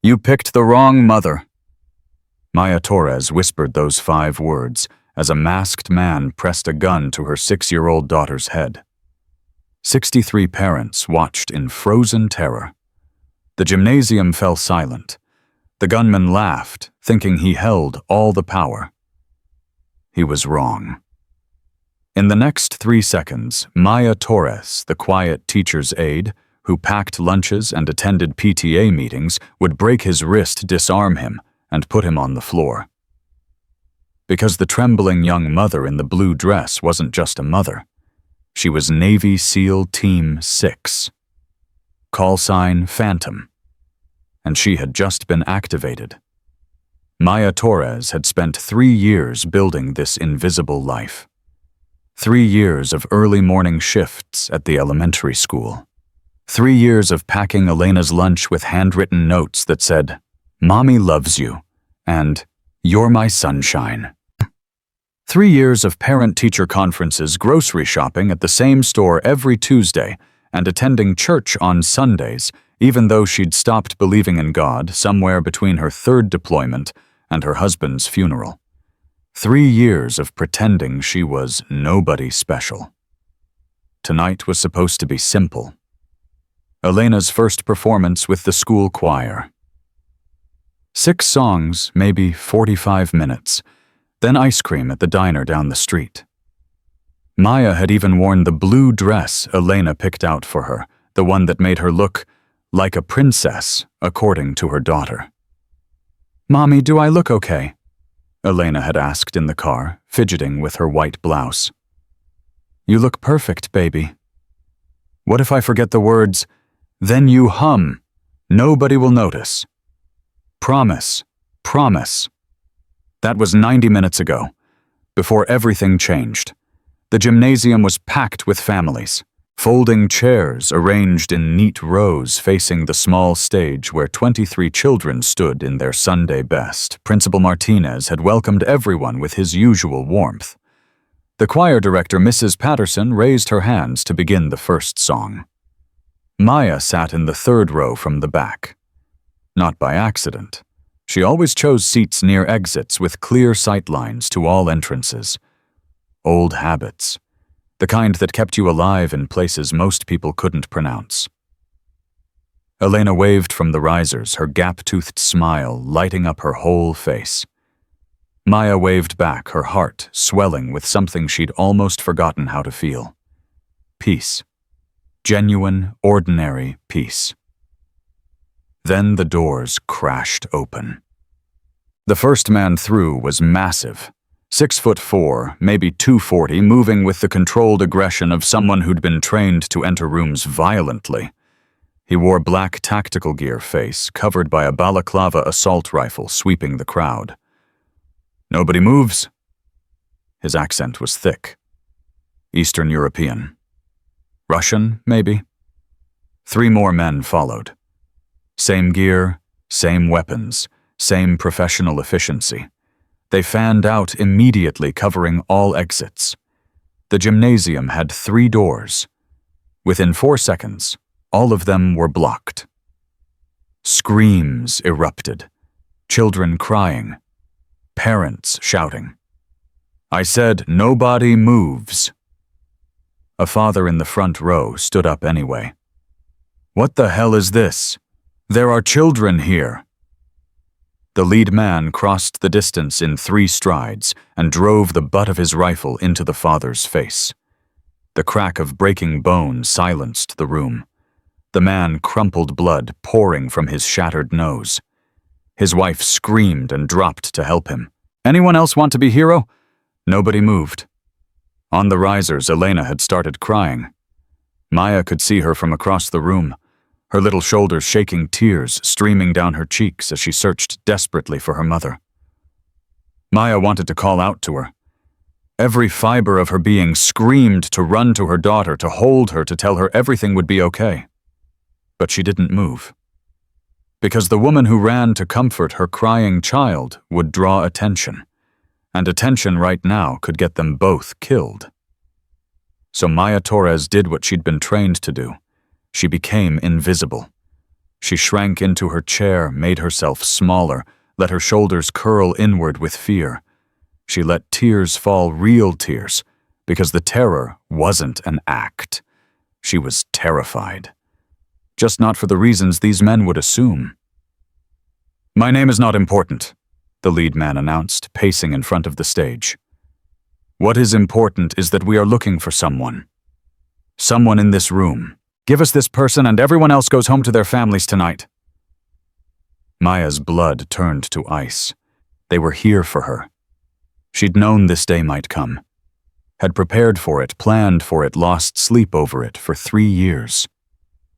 You picked the wrong mother." Maya Torres whispered those 5 words as a masked man pressed a gun to her 6-year-old daughter's head. 63 parents watched in frozen terror. The gymnasium fell silent. The gunman laughed, thinking he held all the power. He was wrong. In the next 3 seconds, Maya Torres, the quiet teacher's aide, who packed lunches and attended PTA meetings, would break his wrist, disarm him, and put him on the floor. Because the trembling young mother in the blue dress wasn't just a mother. She was Navy SEAL Team 6. Call sign Phantom. And she had just been activated. Maya Torres had spent 3 years building this invisible life. 3 years of early morning shifts at the elementary school. 3 years of packing Elena's lunch with handwritten notes that said, "Mommy loves you," and "You're my sunshine." 3 years of parent-teacher conferences, grocery shopping at the same store every Tuesday, and attending church on Sundays, even though she'd stopped believing in God somewhere between her 3rd deployment and her husband's funeral. 3 years of pretending she was nobody special. Tonight was supposed to be simple. Elena's first performance with the school choir. 6 songs, maybe 45 minutes, then ice cream at the diner down the street. Maya had even worn the blue dress Elena picked out for her, the one that made her look like a princess, according to her daughter. "Mommy, do I look okay?" Elena had asked in the car, fidgeting with her white blouse. "You look perfect, baby." "What if I forget the words, 'Then you hum. Nobody will notice'? Promise, promise." That was 90 minutes ago, before everything changed. The gymnasium was packed with families, folding chairs arranged in neat rows facing the small stage where 23 children stood in their Sunday best. Principal Martinez had welcomed everyone with his usual warmth. The choir director, Mrs. Patterson, raised her hands to begin the first song. Maya sat in the 3rd row from the back. Not by accident. She always chose seats near exits with clear sight lines to all entrances. Old habits. The kind that kept you alive in places most people couldn't pronounce. Elena waved from the risers, her gap-toothed smile lighting up her whole face. Maya waved back, her heart swelling with something she'd almost forgotten how to feel. Peace. Genuine, ordinary peace. Then the doors crashed open. The first man through was massive. 6'4", maybe 240, moving with the controlled aggression of someone who'd been trained to enter rooms violently. He wore black tactical gear, face covered by a balaclava assault rifle sweeping the crowd. "Nobody moves." His accent was thick. Eastern European. Russian, maybe? 3 more men followed. Same gear, same weapons, same professional efficiency. They fanned out immediately, covering all exits. The gymnasium had 3 doors. Within 4 seconds, all of them were blocked. Screams erupted. Children crying. Parents shouting. "I said, nobody moves." A father in the front row stood up anyway. "What the hell is this? There are children here." The lead man crossed the distance in 3 strides and drove the butt of his rifle into the father's face. The crack of breaking bone silenced the room. The man crumpled, blood pouring from his shattered nose. His wife screamed and dropped to help him. "Anyone else want to be hero?" Nobody moved. On the risers, Elena had started crying. Maya could see her from across the room, her little shoulders shaking, tears streaming down her cheeks as she searched desperately for her mother. Maya wanted to call out to her. Every fiber of her being screamed to run to her daughter, to hold her, to tell her everything would be okay. But she didn't move. Because the woman who ran to comfort her crying child would draw attention, and attention right now could get them both killed. So Maya Torres did what she'd been trained to do. She became invisible. She shrank into her chair, made herself smaller, let her shoulders curl inward with fear. She let tears fall, real tears, because the terror wasn't an act. She was terrified. Just not for the reasons these men would assume. "My name is not important," the lead man announced, pacing in front of the stage. "What is important is that we are looking for someone. Someone in this room. Give us this person and everyone else goes home to their families tonight." Maya's blood turned to ice. They were here for her. She'd known this day might come. Had prepared for it, planned for it, lost sleep over it for 3 years.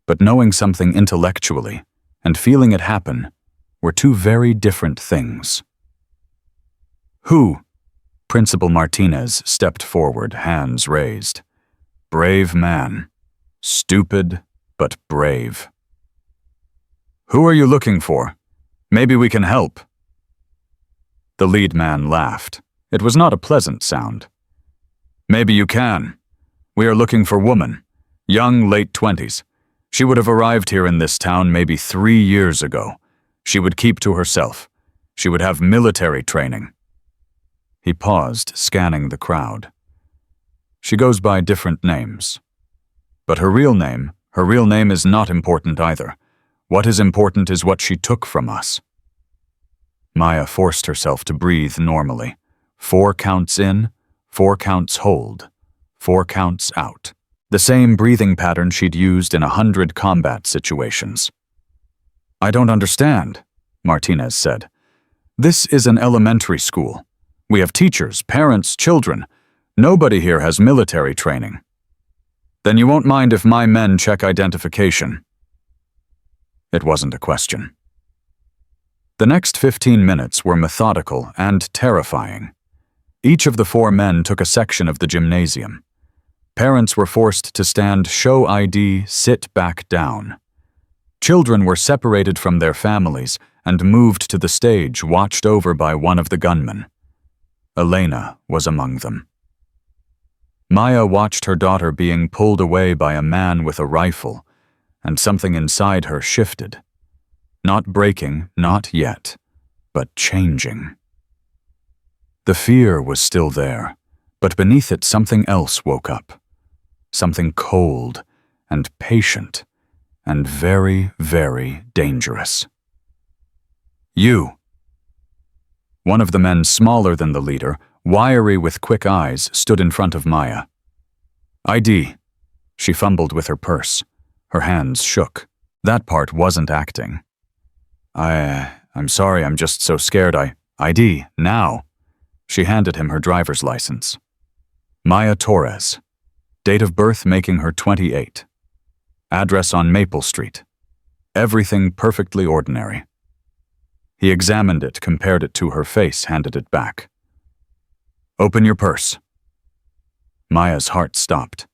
But knowing something intellectually and feeling it happen were two very different things. "Who?" Principal Martinez stepped forward, hands raised. Brave man. Stupid, but brave. "Who are you looking for? Maybe we can help." The lead man laughed. It was not a pleasant sound. "Maybe you can. We are looking for woman, young, late 20s. She would have arrived here in this town maybe 3 years ago. She would keep to herself. She would have military training." He paused, scanning the crowd. "She goes by different names. But her real name is not important either. What is important is what she took from us." Maya forced herself to breathe normally. 4 counts in, 4 counts hold, 4 counts out. The same breathing pattern she'd used in 100 combat situations. "I don't understand," Martinez said. "This is an elementary school. We have teachers, parents, children. Nobody here has military training." "Then you won't mind if my men check identification." It wasn't a question. The next 15 minutes were methodical and terrifying. Each of the 4 men took a section of the gymnasium. Parents were forced to stand, show ID, sit back down. Children were separated from their families and moved to the stage, watched over by one of the gunmen. Elena was among them. Maya watched her daughter being pulled away by a man with a rifle, and something inside her shifted. Not breaking, not yet, but changing. The fear was still there, but beneath it something else woke up. Something cold and patient and very, very dangerous. "You." One of the men smaller than the leader, wiry with quick eyes, stood in front of Maya. "ID." She fumbled with her purse. Her hands shook. That part wasn't acting. I'm sorry, I'm just so scared. ID, now." She handed him her driver's license. Maya Torres. Date of birth making her 28. Address on Maple Street. Everything perfectly ordinary. He examined it, compared it to her face, handed it back. "Open your purse." Maya's heart stopped.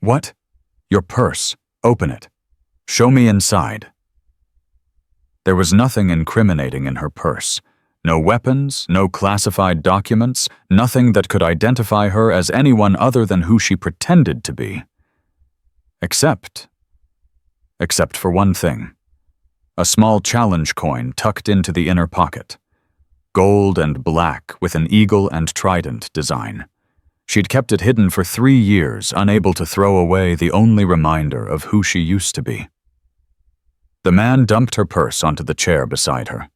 What? Your purse. Open it. Show me inside." There was nothing incriminating in her purse. No weapons, no classified documents, nothing that could identify her as anyone other than who she pretended to be. Except for one thing. A small challenge coin tucked into the inner pocket. Gold and black with an eagle and trident design. She'd kept it hidden for 3 years, unable to throw away the only reminder of who she used to be. The man dumped her purse onto the chair beside her.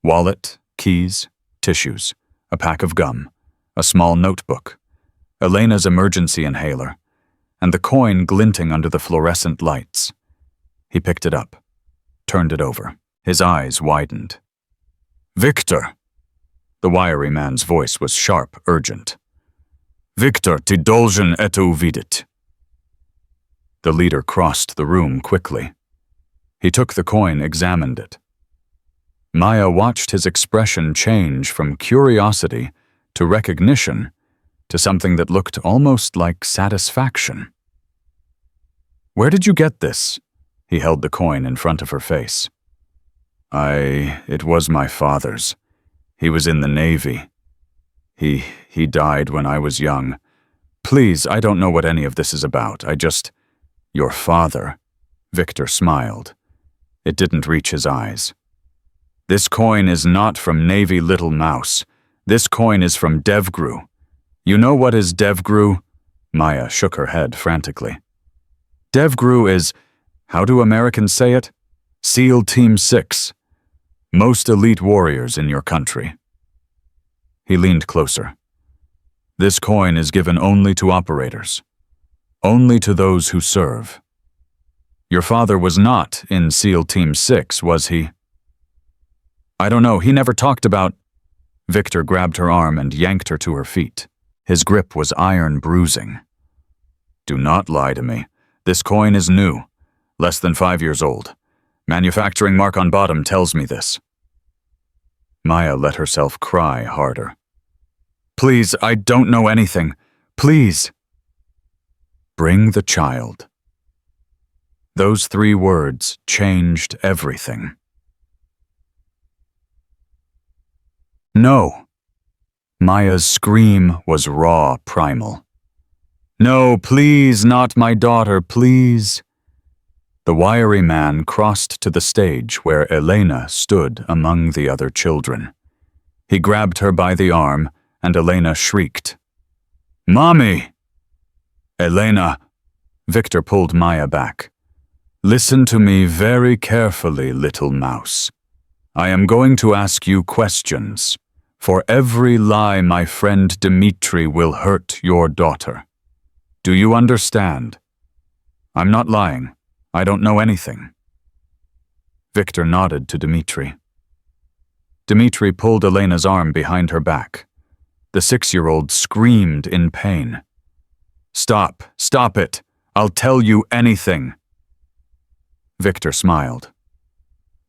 Wallet, keys, tissues, a pack of gum, a small notebook, Elena's emergency inhaler, and the coin glinting under the fluorescent lights. He picked it up, turned it over. His eyes widened. "Victor!" The wiry man's voice was sharp, urgent. "Victor, ty должен это увидеть." The leader crossed the room quickly. He took the coin, examined it. Maya watched his expression change from curiosity to recognition to something that looked almost like satisfaction. "Where did you get this?" He held the coin in front of her face. It was my father's. He was in the Navy. He died when I was young. Please, I don't know what any of this is about. Your father," Victor smiled. It didn't reach his eyes. This coin is not from Navy Little Mouse. This coin is from Devgru. You know what is Devgru? Maya shook her head frantically. Devgru is, how do Americans say it? SEAL Team 6. Most elite warriors in your country. He leaned closer. This coin is given only to operators. Only to those who serve. Your father was not in SEAL Team 6, was he? I don't know, he never talked about... Victor grabbed her arm and yanked her to her feet. His grip was iron bruising. Do not lie to me. This coin is new. Less than 5 years old. Manufacturing mark on bottom tells me this. Maya let herself cry harder. Please, I don't know anything. Please. Bring the child. Those 3 words changed everything. No. Maya's scream was raw, primal. No, please, not my daughter, please. The wiry man crossed to the stage where Elena stood among the other children. He grabbed her by the arm, and Elena shrieked. Mommy! Elena! Victor pulled Maya back. Listen to me very carefully, little mouse. I am going to ask you questions. For every lie my friend Dmitri will hurt your daughter. Do you understand? I'm not lying. I don't know anything. Victor nodded to Dmitri. Dmitri pulled Elena's arm behind her back. The 6-year-old screamed in pain. Stop, stop it. I'll tell you anything. Victor smiled.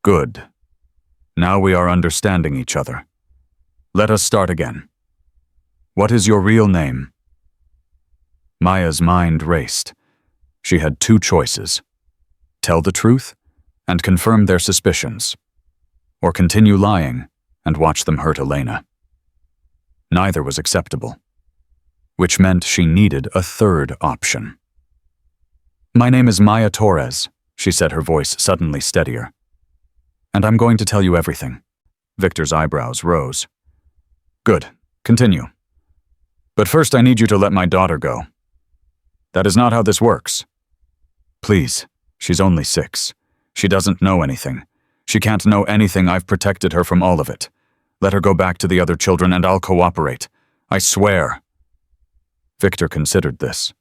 Good. Now we are understanding each other. Let us start again. What is your real name? Maya's mind raced. She had 2 choices. Tell the truth and confirm their suspicions, or continue lying and watch them hurt Elena. Neither was acceptable, which meant she needed a 3rd option. My name is Maya Torres, she said, her voice suddenly steadier. And I'm going to tell you everything. Victor's eyebrows rose. Good. Continue. But first I need you to let my daughter go. That is not how this works. Please, she's only 6. She doesn't know anything. She can't know anything. I've protected her from all of it. Let her go back to the other children and I'll cooperate. I swear. Victor considered this.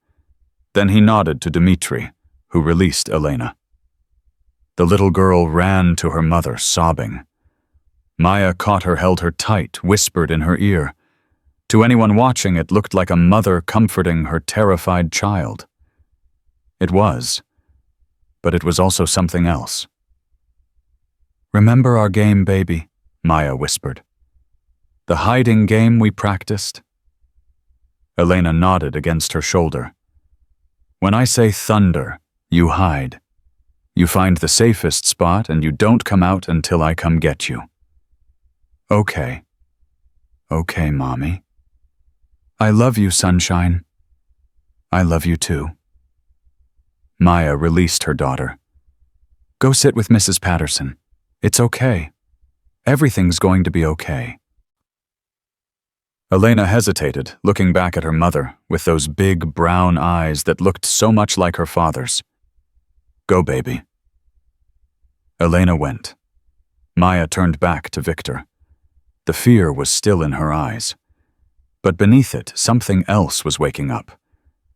Then he nodded to Dmitri, who released Elena. The little girl ran to her mother, sobbing. Maya caught her, held her tight, whispered in her ear. To anyone watching, it looked like a mother comforting her terrified child. It was, but it was also something else. Remember our game, baby, Maya whispered. The hiding game we practiced? Elena nodded against her shoulder. When I say thunder, you hide. You find the safest spot and you don't come out until I come get you. Okay. Okay, Mommy. I love you, sunshine. I love you too. Maya released her daughter. Go sit with Mrs. Patterson. It's okay. Everything's going to be okay. Elena hesitated, looking back at her mother with those big brown eyes that looked so much like her father's. Go, baby. Elena went. Maya turned back to Victor. The fear was still in her eyes. But beneath it, something else was waking up.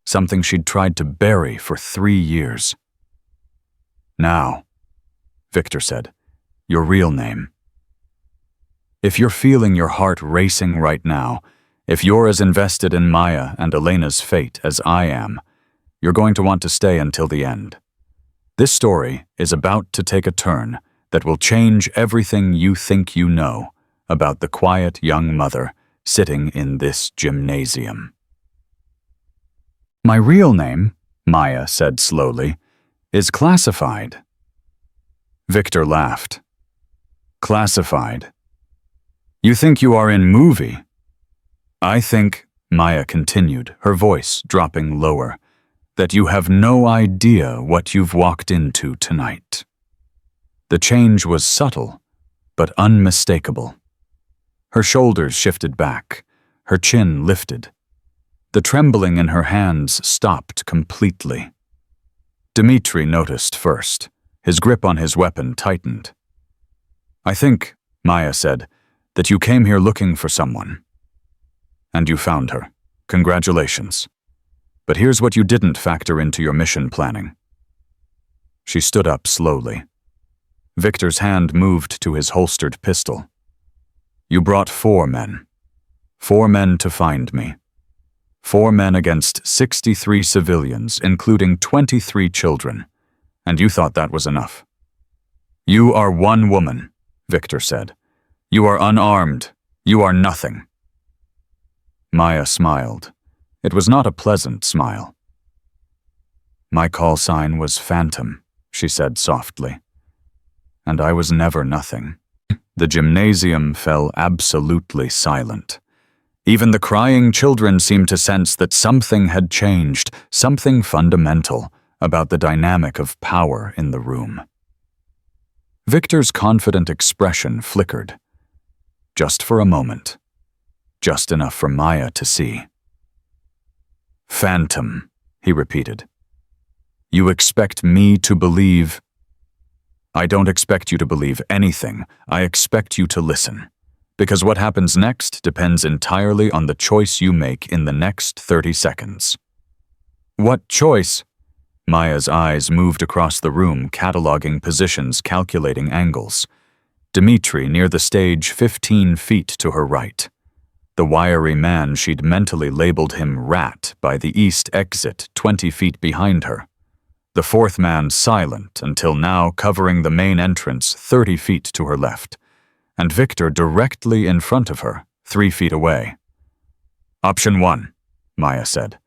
Something she'd tried to bury for 3 years. Now, Victor said, your real name. If you're feeling your heart racing right now, if you're as invested in Maya and Elena's fate as I am, you're going to want to stay until the end. This story is about to take a turn that will change everything you think you know about the quiet young mother sitting in this gymnasium. My real name, Maya said slowly, is classified. Victor laughed. Classified. You think you are in movie? I think, Maya continued, her voice dropping lower, that you have no idea what you've walked into tonight. The change was subtle, but unmistakable. Her shoulders shifted back, her chin lifted. The trembling in her hands stopped completely. Dmitri noticed first. His grip on his weapon tightened. "I think," Maya said, "that you came here looking for someone. And you found her. Congratulations. But here's what you didn't factor into your mission planning." She stood up slowly. Victor's hand moved to his holstered pistol. "You brought 4 men. 4 men to find me. 4 men against 63 civilians, including 23 children. And you thought that was enough." "You are one woman," Victor said. "You are unarmed. You are nothing." Maya smiled. It was not a pleasant smile. "My call sign was Phantom," she said softly. "And I was never nothing." The gymnasium fell absolutely silent. Even the crying children seemed to sense that something had changed, something fundamental about the dynamic of power in the room. Victor's confident expression flickered. Just for a moment. Just enough for Maya to see. "Phantom," he repeated. "You expect me to believe—" "I don't expect you to believe anything. I expect you to listen. Because what happens next depends entirely on the choice you make in the next 30 seconds. "What choice?" Maya's eyes moved across the room, cataloging positions, calculating angles. Dmitri near the stage 15 feet to her right. The wiry man she'd mentally labeled him Rat by the east exit 20 feet behind her. The 4th man silent until now covering the main entrance 30 feet to her left. And Victor directly in front of her, 3 feet away. "Option 1, Maya said.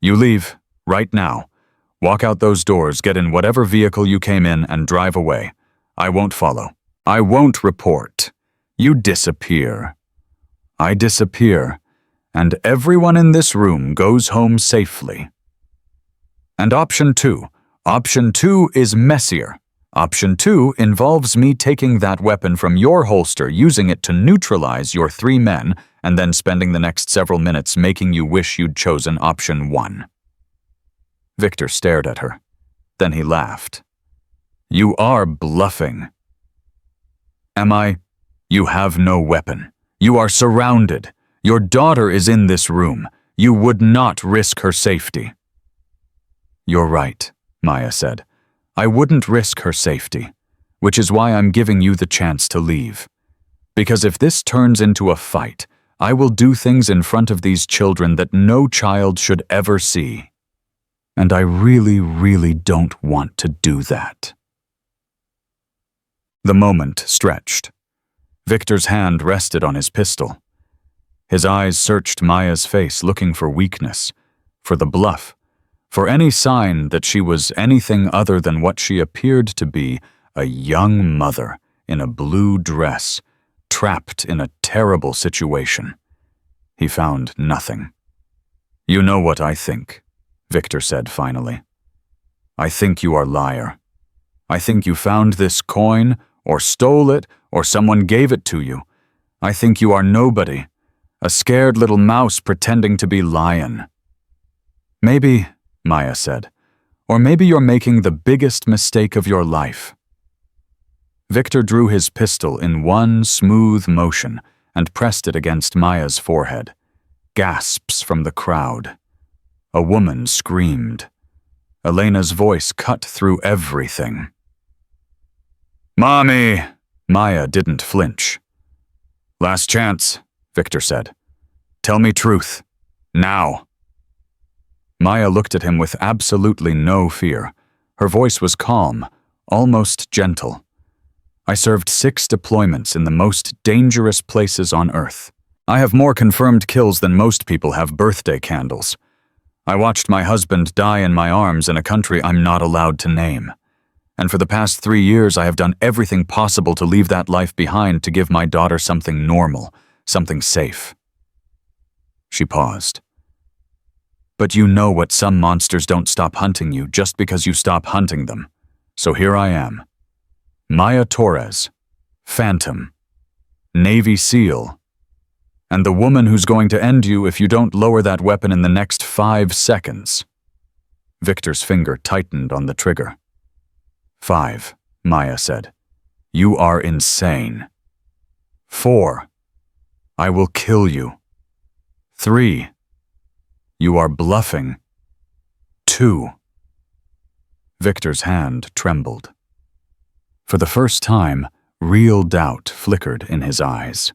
"You leave, right now. Walk out those doors, get in whatever vehicle you came in, and drive away. I won't follow. I won't report. You disappear. I disappear, and everyone in this room goes home safely." And option 2. Option 2 is messier. Option 2 involves me taking that weapon from your holster, using it to neutralize your 3 men, and then spending the next several minutes making you wish you'd chosen option 1. Victor stared at her. Then he laughed. "You are bluffing." "Am I? You have no weapon. You are surrounded. Your daughter is in this room. You would not risk her safety." "You're right," Maya said. "I wouldn't risk her safety, which is why I'm giving you the chance to leave. Because if this turns into a fight, I will do things in front of these children that no child should ever see. And I really, really don't want to do that." The moment stretched. Victor's hand rested on his pistol. His eyes searched Maya's face, looking for weakness, for the bluff, for any sign that she was anything other than what she appeared to be, a young mother in a blue dress, trapped in a terrible situation. He found nothing. "You know what I think," Victor said finally. "I think you are a liar. I think you found this coin, or stole it, or someone gave it to you. I think you are nobody, a scared little mouse pretending to be lion." "Maybe," Maya said, "or maybe you're making the biggest mistake of your life." Victor drew his pistol in one smooth motion and pressed it against Maya's forehead. Gasps from the crowd. A woman screamed. Elena's voice cut through everything. "Mommy!" Maya didn't flinch. "Last chance," Victor said. "Tell me truth. Now." Maya looked at him with absolutely no fear. Her voice was calm, almost gentle. "I served 6 deployments in the most dangerous places on Earth. I have more confirmed kills than most people have birthday candles. I watched my husband die in my arms in a country I'm not allowed to name. And for the past 3 years I have done everything possible to leave that life behind to give my daughter something normal, something safe." She paused. "But you know what some monsters don't stop hunting you just because you stop hunting them. So here I am. Maya Torres, Phantom, Navy SEAL, and the woman who's going to end you if you don't lower that weapon in the next 5 seconds. Victor's finger tightened on the trigger. 5, Maya said. You are insane. 4, I will kill you. 3, you are bluffing. 2. Victor's hand trembled. For the first time, real doubt flickered in his eyes.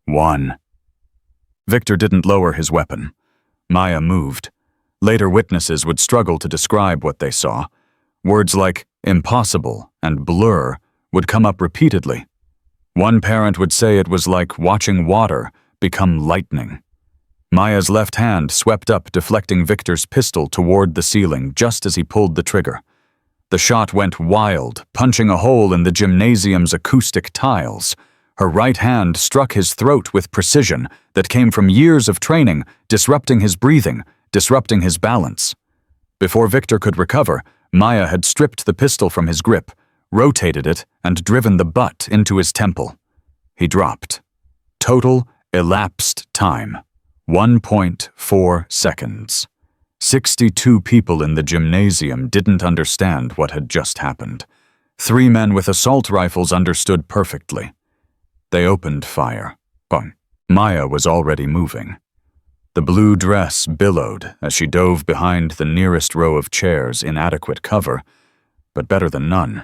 1. Victor didn't lower his weapon. Maya moved. Later witnesses would struggle to describe what they saw. Words like impossible and blur would come up repeatedly. One parent would say it was like watching water become lightning. Maya's left hand swept up, deflecting Victor's pistol toward the ceiling just as he pulled the trigger. The shot went wild, punching a hole in the gymnasium's acoustic tiles. Her right hand struck his throat with precision that came from years of training, disrupting his breathing, disrupting his balance. Before Victor could recover, Maya had stripped the pistol from his grip, rotated it, and driven the butt into his temple. He dropped. Total elapsed time, 1.4 seconds. 62 people in the gymnasium didn't understand what had just happened. 3 men with assault rifles understood perfectly. They opened fire. Maya was already moving. The blue dress billowed as she dove behind the nearest row of chairs, inadequate cover, but better than none.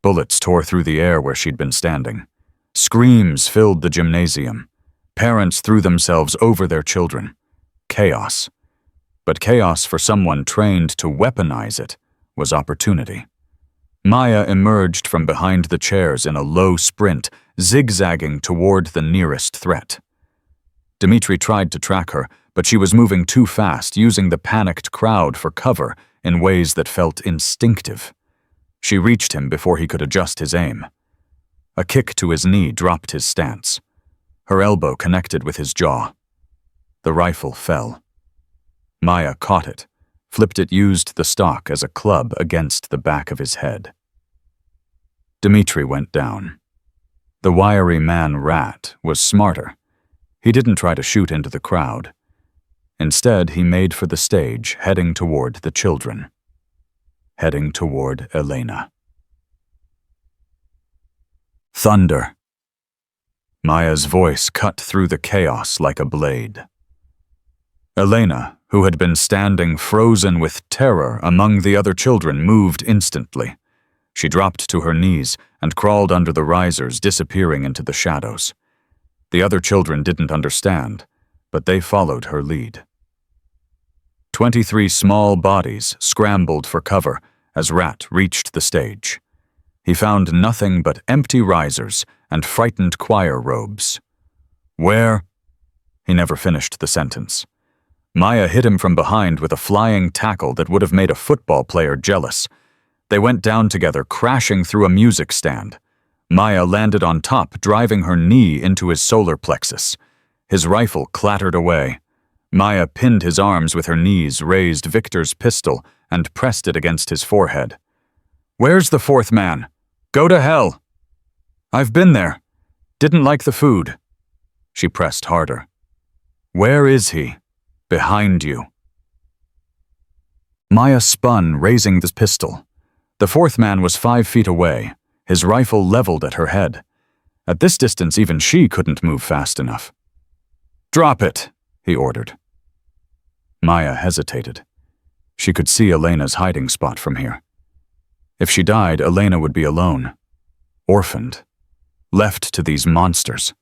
Bullets tore through the air where she'd been standing. Screams filled the gymnasium. Parents threw themselves over their children. Chaos. But chaos for someone trained to weaponize it was opportunity. Maya emerged from behind the chairs in a low sprint, zigzagging toward the nearest threat. Dmitri tried to track her, but she was moving too fast, using the panicked crowd for cover in ways that felt instinctive. She reached him before he could adjust his aim. A kick to his knee dropped his stance. Her elbow connected with his jaw. The rifle fell. Maya caught it, flipped it, used the stock as a club against the back of his head. Dmitri went down. The wiry man rat was smarter. He didn't try to shoot into the crowd. Instead, he made for the stage, heading toward the children. Heading toward Elena. Thunder. Maya's voice cut through the chaos like a blade. Elena, who had been standing frozen with terror among the other children, moved instantly. She dropped to her knees and crawled under the risers, disappearing into the shadows. The other children didn't understand, but they followed her lead. 23 small bodies scrambled for cover as Rat reached the stage. He found nothing but empty risers and frightened choir robes. Where? He never finished the sentence. Maya hit him from behind with a flying tackle that would have made a football player jealous. They went down together, crashing through a music stand. Maya landed on top, driving her knee into his solar plexus. His rifle clattered away. Maya pinned his arms with her knees, raised Victor's pistol, and pressed it against his forehead. Where's the 4th man? Go to hell! I've been there. Didn't like the food. She pressed harder. Where is he? Behind you. Maya spun, raising the pistol. The 4th man was 5 feet away, his rifle leveled at her head. At this distance, even she couldn't move fast enough. Drop it, he ordered. Maya hesitated. She could see Elena's hiding spot from here. If she died, Elena would be alone, orphaned, left to these monsters.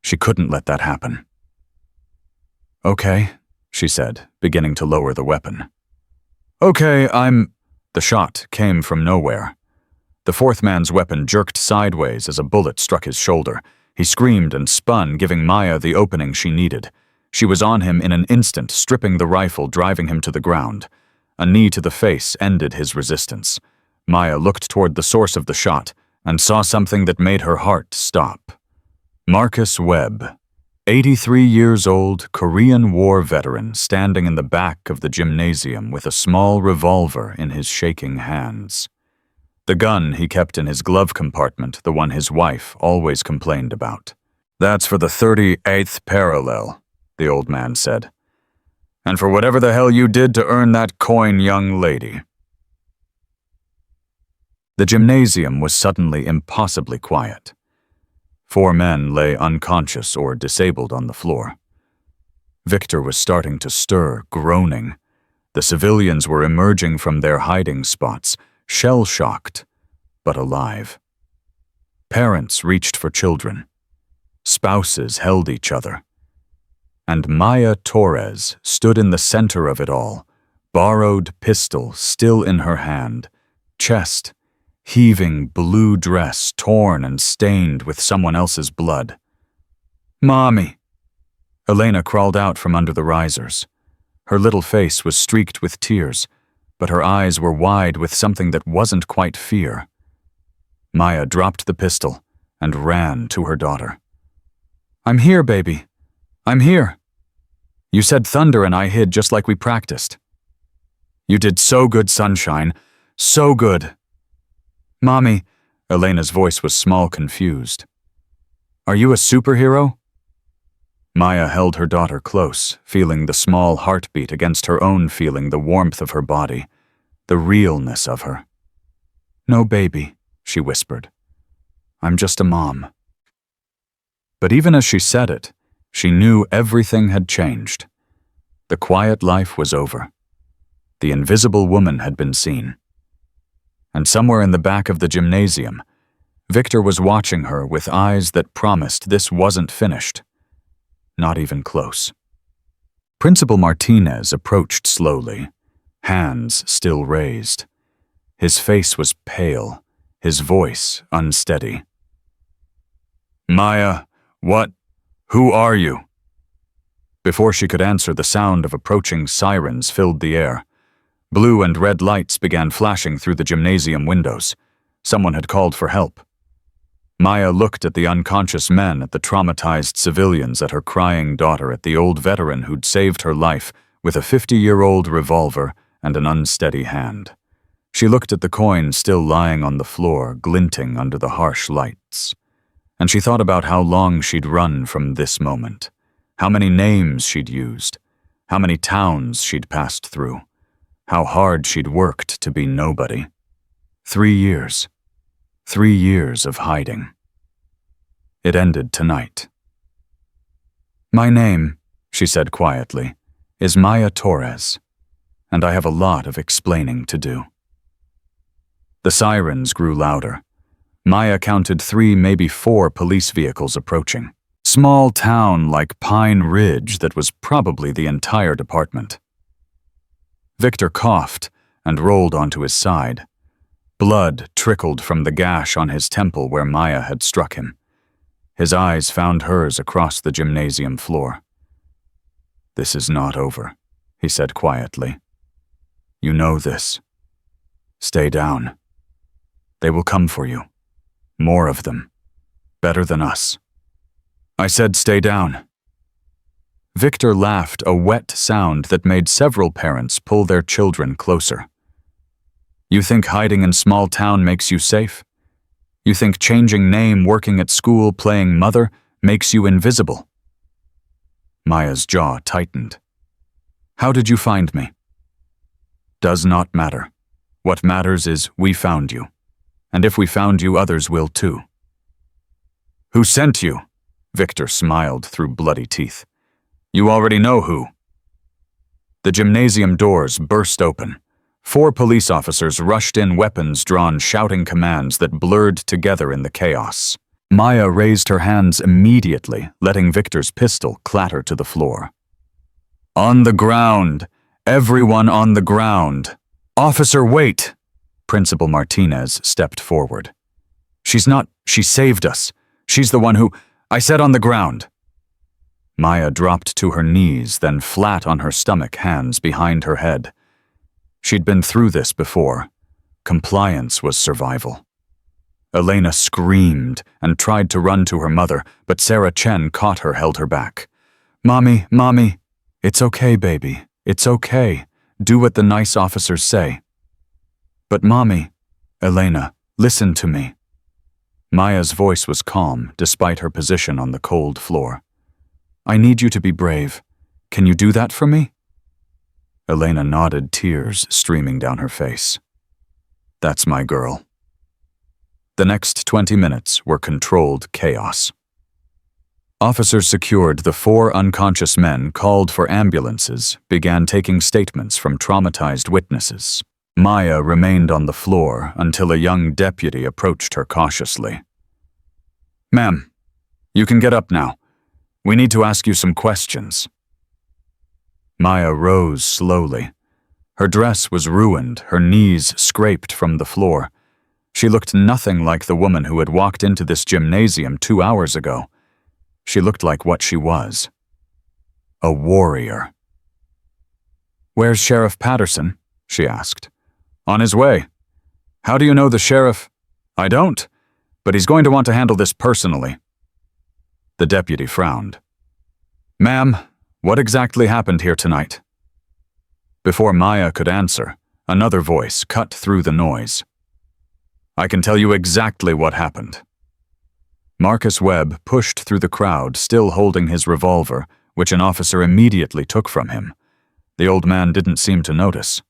She couldn't let that happen. Okay, she said, beginning to lower the weapon. Okay, The shot came from nowhere. The 4th man's weapon jerked sideways as a bullet struck his shoulder. He screamed and spun, giving Maya the opening she needed. She was on him in an instant, stripping the rifle, driving him to the ground. A knee to the face ended his resistance. Maya looked toward the source of the shot and saw something that made her heart stop. Marcus Webb, 83 years old, Korean War veteran, standing in the back of the gymnasium with a small revolver in his shaking hands. The gun he kept in his glove compartment, the one his wife always complained about. "That's for the 38th parallel," the old man said. "And for whatever the hell you did to earn that coin, young lady." The gymnasium was suddenly impossibly quiet. 4 men lay unconscious or disabled on the floor. Victor was starting to stir, groaning. The civilians were emerging from their hiding spots, shell-shocked, but alive. Parents reached for children. Spouses held each other. And Maya Torres stood in the center of it all, borrowed pistol still in her hand, chest, heaving blue dress torn and stained with someone else's blood. "Mommy!" Elena crawled out from under the risers. Her little face was streaked with tears, but her eyes were wide with something that wasn't quite fear. Maya dropped the pistol and ran to her daughter. "I'm here, baby. I'm here. You said thunder and I hid just like we practiced. You did so good, sunshine. So good." "Mommy," Elena's voice was small, confused. "Are you a superhero?" Maya held her daughter close, feeling the small heartbeat against her own, feeling the warmth of her body, the realness of her. "No, baby," she whispered. "I'm just a mom." But even as she said it, she knew everything had changed. The quiet life was over. The invisible woman had been seen. And somewhere in the back of the gymnasium, Victor was watching her with eyes that promised this wasn't finished. Not even close. Principal Martinez approached slowly, hands still raised. His face was pale, his voice unsteady. "Maya, who are you?" Before she could answer, the sound of approaching sirens filled the air. Blue and red lights began flashing through the gymnasium windows. Someone had called for help. Maya looked at the unconscious men, at the traumatized civilians, at her crying daughter, at the old veteran who'd saved her life with a 50-year-old revolver and an unsteady hand. She looked at the coin still lying on the floor, glinting under the harsh lights. And she thought about how long she'd run from this moment, how many names she'd used, how many towns she'd passed through, how hard she'd worked to be nobody. 3 years. 3 years of hiding. It ended tonight. "My name," she said quietly, "is Maya Torres, and I have a lot of explaining to do." The sirens grew louder. Maya counted 3, maybe 4 police vehicles approaching. Small town like Pine Ridge that was probably the entire department. Victor coughed and rolled onto his side. Blood trickled from the gash on his temple where Maya had struck him. His eyes found hers across the gymnasium floor. "This is not over," he said quietly. "You know this. Stay down. They will come for you. More of them. Better than us." I said stay down. Victor laughed, a wet sound that made several parents pull their children closer. "You think hiding in small town makes you safe? You think changing name, working at school, playing mother makes you invisible?" Maya's jaw tightened. "How did you find me?" "Does not matter. What matters is we found you. And if we found you, others will too." "Who sent you?" Victor smiled through bloody teeth. "You already know who." The gymnasium doors burst open. 4 police officers rushed in, weapons drawn, shouting commands that blurred together in the chaos. Maya raised her hands immediately, letting Victor's pistol clatter to the floor. "On the ground! Everyone on the ground! Officer, wait!" Principal Martinez stepped forward. She saved us. She's the one who... I said on the ground." Maya dropped to her knees, then flat on her stomach, hands behind her head. She'd been through this before. Compliance was survival. Elena screamed and tried to run to her mother, but Sarah Chen caught her, held her back. Mommy, it's okay, baby. It's okay. Do what the nice officers say." "But Mommy," Elena, listen to me. Maya's voice was calm, despite her position on the cold floor. I need you to be brave. Can you do that for me? Elena nodded, tears streaming down her face. That's my girl. The next 20 minutes were controlled chaos. Officers secured the 4 unconscious men, called for ambulances, began taking statements from traumatized witnesses. Maya remained on the floor until a young deputy approached her cautiously. Ma'am, you can get up now. We need to ask you some questions. Maya rose slowly. Her dress was ruined, her knees scraped from the floor. She looked nothing like the woman who had walked into this gymnasium 2 hours ago. She looked like what she was. A warrior. Where's Sheriff Patterson? She asked. On his way. How do you know the sheriff? I don't, but he's going to want to handle this personally. The deputy frowned. Ma'am, what exactly happened here tonight? Before Maya could answer, another voice cut through the noise. I can tell you exactly what happened. Marcus Webb pushed through the crowd, still holding his revolver, which an officer immediately took from him. The old man didn't seem to notice.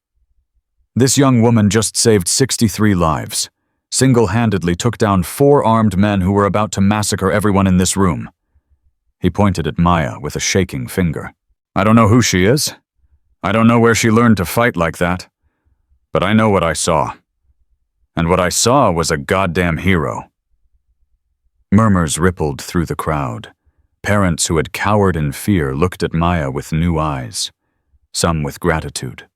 This young woman just saved 63 lives, single-handedly took down 4 armed men who were about to massacre everyone in this room. He pointed at Maya with a shaking finger. I don't know who she is. I don't know where she learned to fight like that. But I know what I saw. And what I saw was a goddamn hero. Murmurs rippled through the crowd. Parents who had cowered in fear looked at Maya with new eyes, some with gratitude,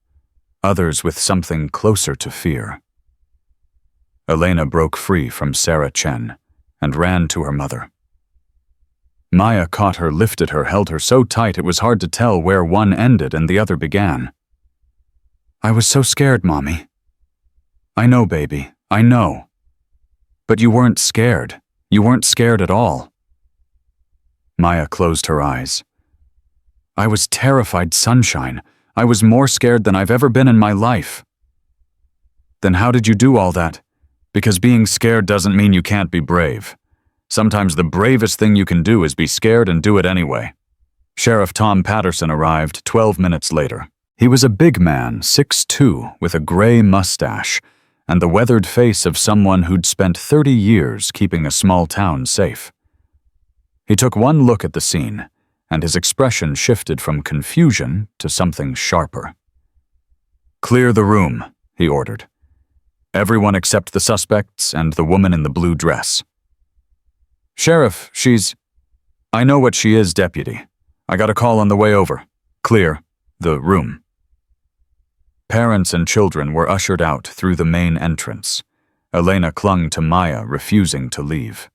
others with something closer to fear. Elena broke free from Sarah Chen and ran to her mother. Maya caught her, lifted her, held her so tight it was hard to tell where one ended and the other began. I was so scared, Mommy. I know, baby, I know. But you weren't scared. You weren't scared at all. Maya closed her eyes. I was terrified, Sunshine. I was more scared than I've ever been in my life. Then how did you do all that? Because being scared doesn't mean you can't be brave. Sometimes the bravest thing you can do is be scared and do it anyway. Sheriff Tom Patterson arrived 12 minutes later. He was a big man, 6'2", with a gray mustache, and the weathered face of someone who'd spent 30 years keeping a small town safe. He took one look at the scene, and his expression shifted from confusion to something sharper. Clear the room, he ordered. Everyone except the suspects and the woman in the blue dress. Sheriff, I know what she is, Deputy. I got a call on the way over. Clear the room. Parents and children were ushered out through the main entrance. Elena clung to Maya, refusing to leave.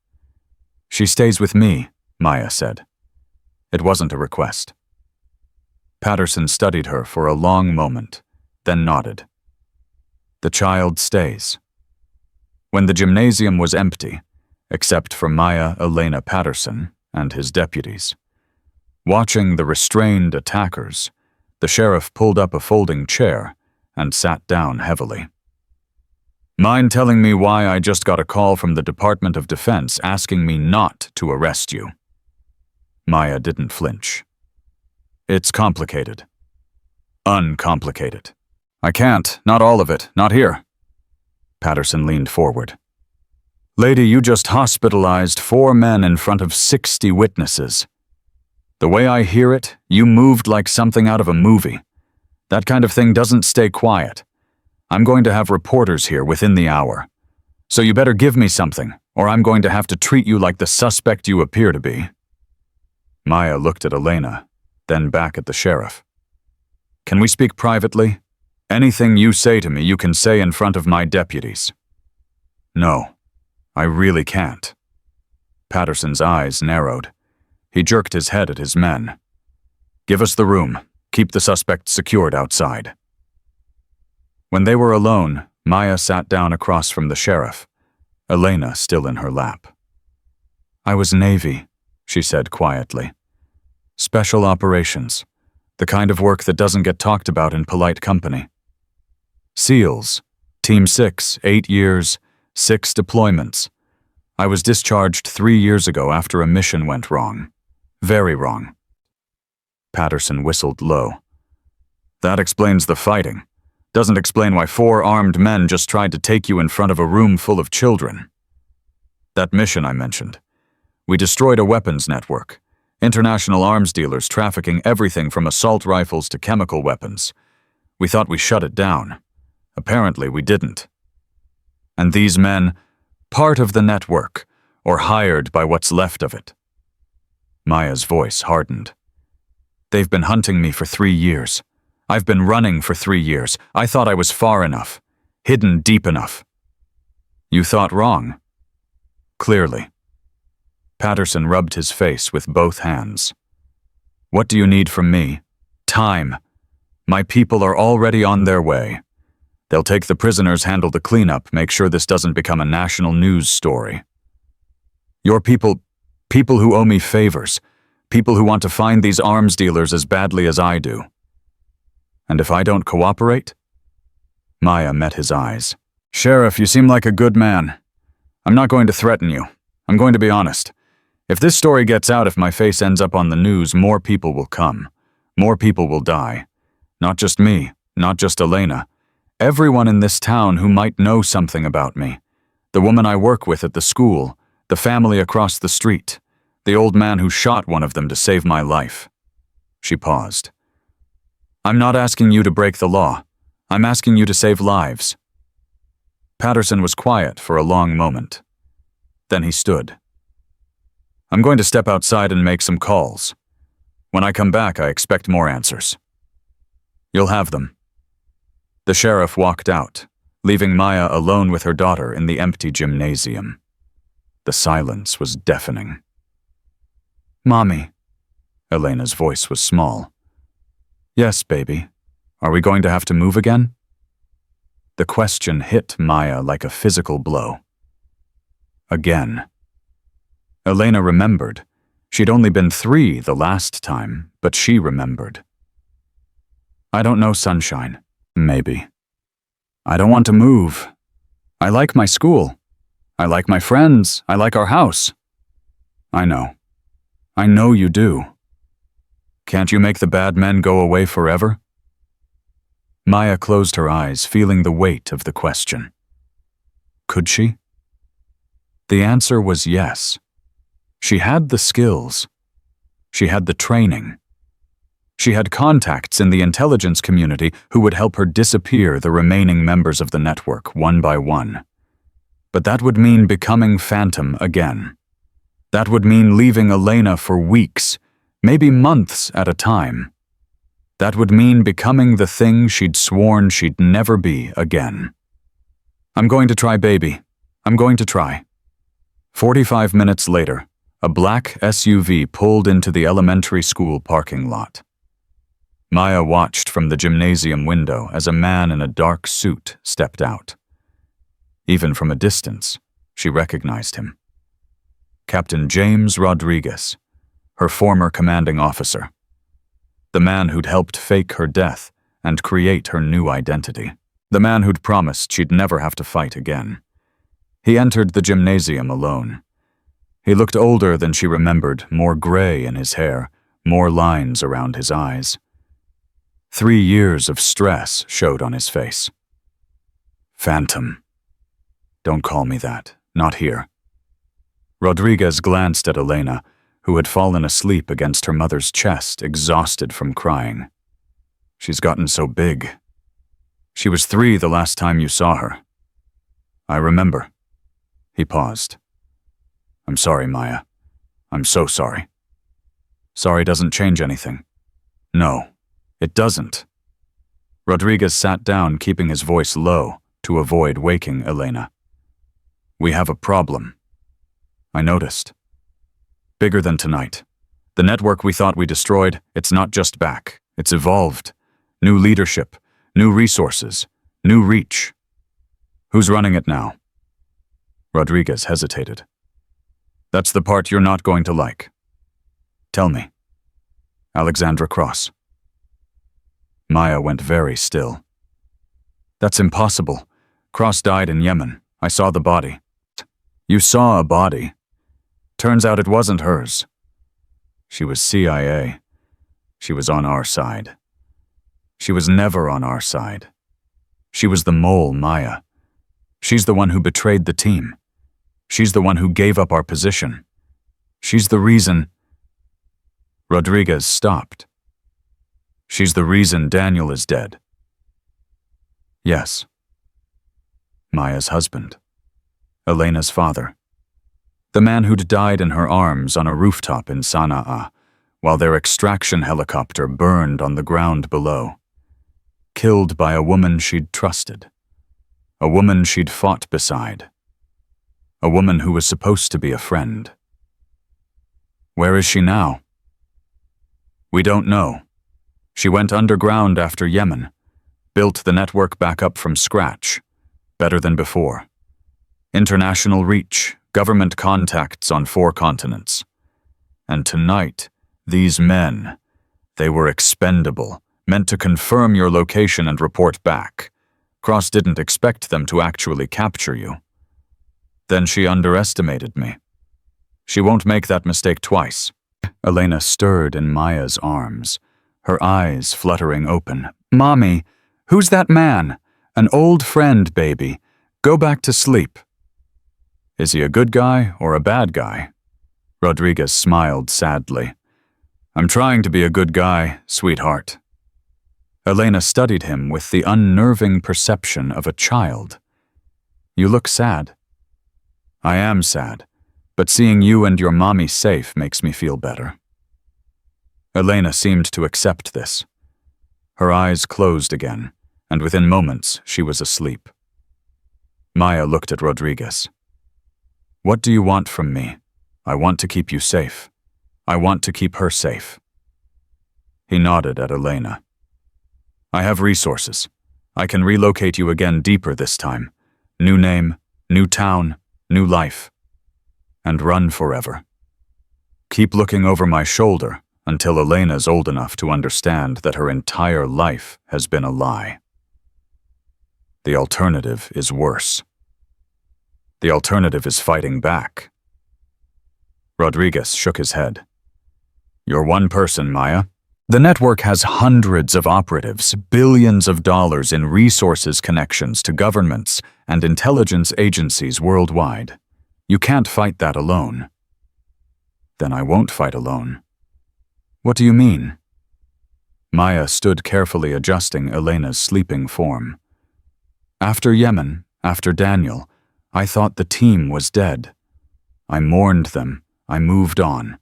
She stays with me, Maya said. It wasn't a request. Patterson studied her for a long moment, then nodded. The child stays. When the gymnasium was empty, except for Maya Elena Patterson and his deputies, watching the restrained attackers, the sheriff pulled up a folding chair and sat down heavily. Mind telling me why I just got a call from the Department of Defense asking me not to arrest you? Maya didn't flinch. It's complicated. Uncomplicated. I can't, not all of it, not here. Patterson leaned forward. Lady, you just hospitalized 4 men in front of 60 witnesses. The way I hear it, you moved like something out of a movie. That kind of thing doesn't stay quiet. I'm going to have reporters here within the hour. So you better give me something, or I'm going to have to treat you like the suspect you appear to be. Maya looked at Elena, then back at the sheriff. Can we speak privately? Anything you say to me, you can say in front of my deputies. No, I really can't. Patterson's eyes narrowed. He jerked his head at his men. Give us the room. Keep the suspect secured outside. When they were alone, Maya sat down across from the sheriff, Elena still in her lap. I was Navy, she said quietly. Special operations, the kind of work that doesn't get talked about in polite company. SEALs, Team 6, 8 years, 6 deployments. I was discharged 3 years ago after a mission went wrong. Very wrong. Patterson whistled low. That explains the fighting. Doesn't explain why 4 armed men just tried to take you in front of a room full of children. That mission I mentioned. We destroyed a weapons network. International arms dealers trafficking everything from assault rifles to chemical weapons. We thought we shut it down. Apparently we didn't. And these men, part of the network, or hired by what's left of it. Maya's voice hardened. They've been hunting me for 3 years. I've been running for 3 years. I thought I was far enough, hidden deep enough. You thought wrong. Clearly. Patterson rubbed his face with both hands. What do you need from me? Time. My people are already on their way. They'll take the prisoners, handle the cleanup, make sure this doesn't become a national news story. Your people who owe me favors, people who want to find these arms dealers as badly as I do. And if I don't cooperate? Maya met his eyes. Sheriff, you seem like a good man. I'm not going to threaten you. I'm going to be honest. If this story gets out, if my face ends up on the news, more people will come. More people will die. Not just me, not just Elena. Everyone in this town who might know something about me. The woman I work with at the school, the family across the street, the old man who shot one of them to save my life. She paused. I'm not asking you to break the law. I'm asking you to save lives. Patterson was quiet for a long moment. Then he stood. I'm going to step outside and make some calls. When I come back, I expect more answers. You'll have them. The sheriff walked out, leaving Maya alone with her daughter in the empty gymnasium. The silence was deafening. Mommy. Elena's voice was small. Yes, baby. Are we going to have to move again? The question hit Maya like a physical blow. Again. Elena remembered. She'd only been 3 the last time, but she remembered. I don't know, Sunshine. Maybe. I don't want to move. I like my school. I like my friends. I like our house. I know. I know you do. Can't you make the bad men go away forever? Maya closed her eyes, feeling the weight of the question. Could she? The answer was yes. She had the skills. She had the training. She had contacts in the intelligence community who would help her disappear the remaining members of the network one by one. But that would mean becoming Phantom again. That would mean leaving Elena for weeks, maybe months at a time. That would mean becoming the thing she'd sworn she'd never be again. I'm going to try, baby. I'm going to try. 45 minutes later, a black SUV pulled into the elementary school parking lot. Maya watched from the gymnasium window as a man in a dark suit stepped out. Even from a distance, she recognized him. Captain James Rodriguez, her former commanding officer. The man who'd helped fake her death and create her new identity. The man who'd promised she'd never have to fight again. He entered the gymnasium alone. He looked older than she remembered, more gray in his hair, more lines around his eyes. 3 years of stress showed on his face. Phantom. Don't call me that. Not here. Rodriguez glanced at Elena, who had fallen asleep against her mother's chest, exhausted from crying. She's gotten so big. She was 3 the last time you saw her. I remember. He paused. I'm sorry, Maya. I'm so sorry. Sorry doesn't change anything. No, it doesn't. Rodriguez sat down, keeping his voice low to avoid waking Elena. We have a problem. I noticed. Bigger than tonight. The network we thought we destroyed, it's not just back. It's evolved. New leadership, new resources, new reach. Who's running it now? Rodriguez hesitated. That's the part you're not going to like. Tell me. Alexandra Cross. Maya went very still. That's impossible. Cross died in Yemen. I saw the body. You saw a body. Turns out it wasn't hers. She was CIA. She was on our side. She was never on our side. She was the mole, Maya. She's the one who betrayed the team. She's the one who gave up our position. She's the reason... Rodriguez stopped. She's the reason Daniel is dead. Yes. Maya's husband. Elena's father. The man who'd died in her arms on a rooftop in Sana'a, while their extraction helicopter burned on the ground below. Killed by a woman she'd trusted. A woman she'd fought beside. A woman who was supposed to be a friend. Where is she now? We don't know. She went underground after Yemen, built the network back up from scratch, better than before. International reach, government contacts on 4 continents. And tonight, these men, they were expendable, meant to confirm your location and report back. Cross didn't expect them to actually capture you. Then she underestimated me. She won't make that mistake twice. Elena stirred in Maya's arms, her eyes fluttering open. Mommy, who's that man? An old friend, baby. Go back to sleep. Is he a good guy or a bad guy? Rodriguez smiled sadly. I'm trying to be a good guy, sweetheart. Elena studied him with the unnerving perception of a child. You look sad. I am sad, but seeing you and your mommy safe makes me feel better. Elena seemed to accept this. Her eyes closed again, and within moments she was asleep. Maya looked at Rodriguez. What do you want from me? I want to keep you safe. I want to keep her safe. He nodded at Elena. I have resources. I can relocate you again deeper this time. New name, new town, new life. And run forever. Keep looking over my shoulder until Elena's old enough to understand that her entire life has been a lie. The alternative is worse. The alternative is fighting back. Rodriguez shook his head. You're one person, Maya. The network has hundreds of operatives, billions of dollars in resources connections to governments and intelligence agencies worldwide. You can't fight that alone. Then I won't fight alone. What do you mean? Maya stood carefully adjusting Elena's sleeping form. After Yemen, after Daniel, I thought the team was dead. I mourned them. I moved on.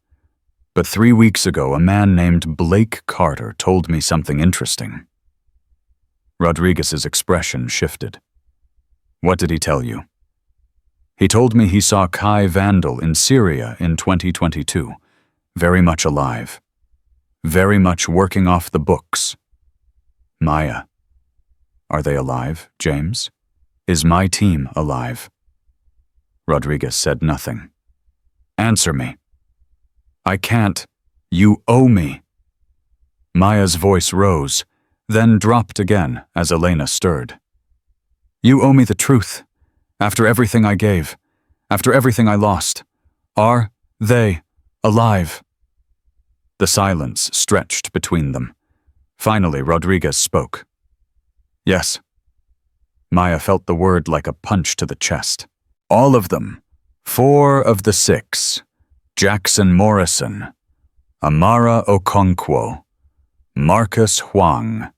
But 3 weeks ago, a man named Blake Carter told me something interesting. Rodriguez's expression shifted. What did he tell you? He told me he saw Kai Vandal in Syria in 2022, very much alive. Very much working off the books. Maya. Are they alive, James? Is my team alive? Rodriguez said nothing. Answer me. I can't. You owe me. Maya's voice rose, then dropped again as Elena stirred. You owe me the truth. After everything I gave, after everything I lost. Are they alive? The silence stretched between them. Finally, Rodriguez spoke. Yes. Maya felt the word like a punch to the chest. All of them. 4 of the 6. Jackson Morrison, Amara Okonkwo, Marcus Huang,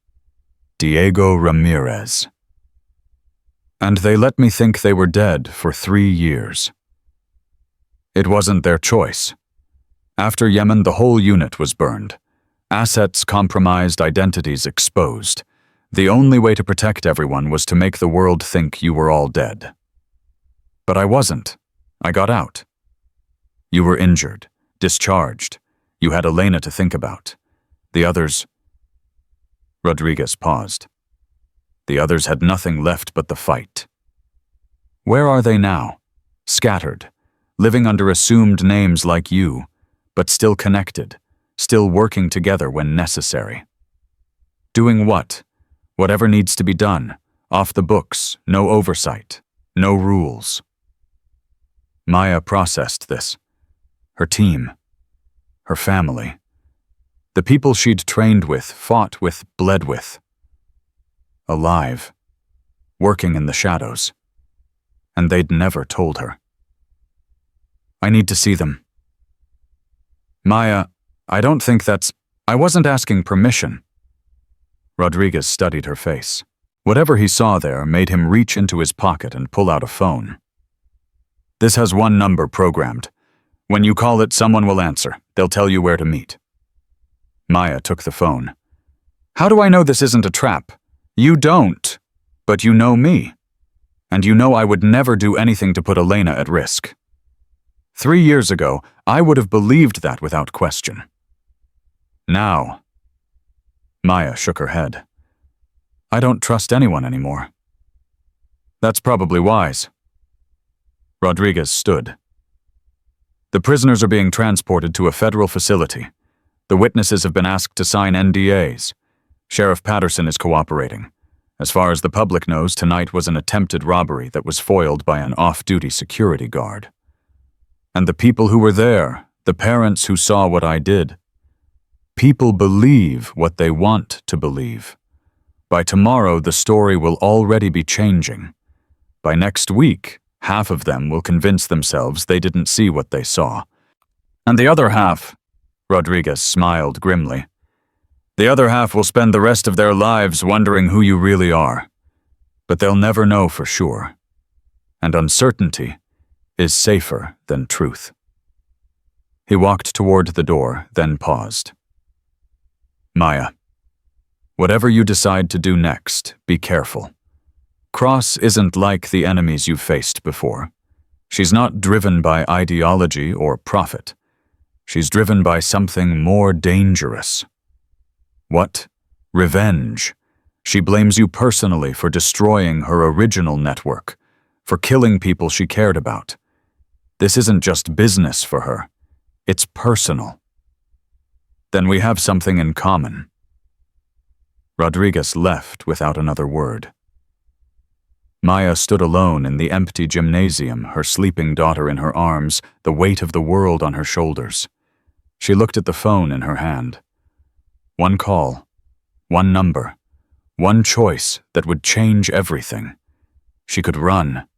Diego Ramirez. And they let me think they were dead for 3 years. It wasn't their choice. After Yemen, the whole unit was burned. Assets compromised, identities exposed. The only way to protect everyone was to make the world think you were all dead. But I wasn't. I got out. You were injured, discharged. You had Elena to think about. The others... Rodriguez paused. The others had nothing left but the fight. Where are they now? Scattered, living under assumed names like you, but still connected, still working together when necessary. Doing what? Whatever needs to be done, Off the books, no oversight, no rules. Maya processed this. Her team, her family, the people she'd trained with, fought with, bled with. Alive, working in the shadows. And they'd never told her. I need to see them. Maya, I don't think that's... I wasn't asking permission. Rodriguez studied her face. Whatever he saw there made him reach into his pocket and pull out a phone. This has one number programmed. When you call it, someone will answer. They'll tell you where to meet. Maya took the phone. How do I know this isn't a trap? You don't. But you know me. And you know I would never do anything to put Elena at risk. 3 years ago, I would have believed that without question. Now, Maya shook her head. I don't trust anyone anymore. That's probably wise. Rodriguez stood. The prisoners are being transported to a federal facility. The witnesses have been asked to sign NDAs. Sheriff Patterson is cooperating. As far as the public knows, tonight was an attempted robbery that was foiled by an off-duty security guard. And the people who were there, the parents who saw what I did, people believe what they want to believe. By tomorrow, the story will already be changing. By next week, half of them will convince themselves they didn't see what they saw. And the other half, Rodriguez smiled grimly, the other half will spend the rest of their lives wondering who you really are. But they'll never know for sure. And uncertainty is safer than truth. He walked toward the door, then paused. Maya, whatever you decide to do next, be careful. Cross isn't like the enemies you've faced before. She's not driven by ideology or profit. She's driven by something more dangerous. What? Revenge. She blames you personally for destroying her original network, for killing people she cared about. This isn't just business for her. It's personal. Then we have something in common. Rodriguez left without another word. Maya stood alone in the empty gymnasium, her sleeping daughter in her arms, the weight of the world on her shoulders. She looked at the phone in her hand. One call, one number, one choice that would change everything. She could run,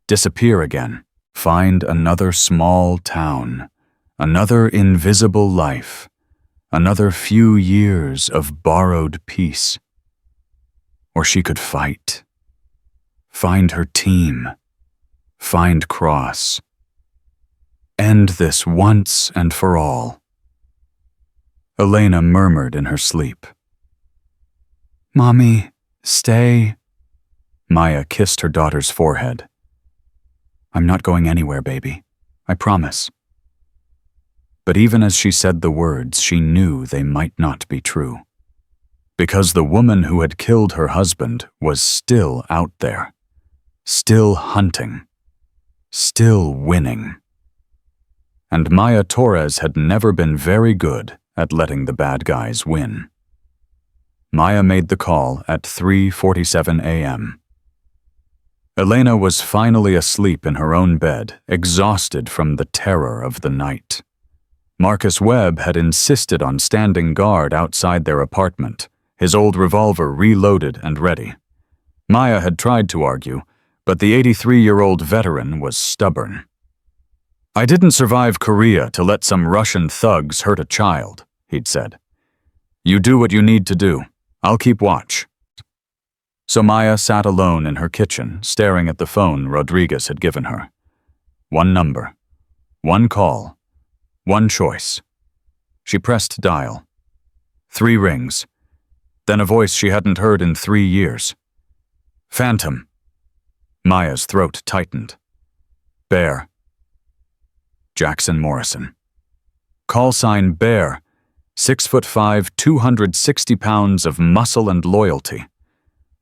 disappear again, find another small town, another invisible life, another few years of borrowed peace. Or she could fight. Find her team. Find Cross. End this once and for all. Elena murmured in her sleep. Mommy, stay. Maya kissed her daughter's forehead. I'm not going anywhere, baby. I promise. But even as she said the words, she knew they might not be true. Because the woman who had killed her husband was still out there. Still hunting. Still winning. And Maya Torres had never been very good at letting the bad guys win. Maya made the call at 3:47 a.m. Elena was finally asleep in her own bed, exhausted from the terror of the night. Marcus Webb had insisted on standing guard outside their apartment, his old revolver reloaded and ready. Maya had tried to argue, but the 83-year-old veteran was stubborn. I didn't survive Korea to let some Russian thugs hurt a child, he'd said. You do what you need to do. I'll keep watch. So Maya sat alone in her kitchen, staring at the phone Rodriguez had given her. One number. One call. One choice. She pressed dial. 3 rings. Then a voice she hadn't heard in 3 years. Phantom. Maya's throat tightened. Bear. Jackson Morrison. Call sign Bear. 6'5", 260 pounds of muscle and loyalty.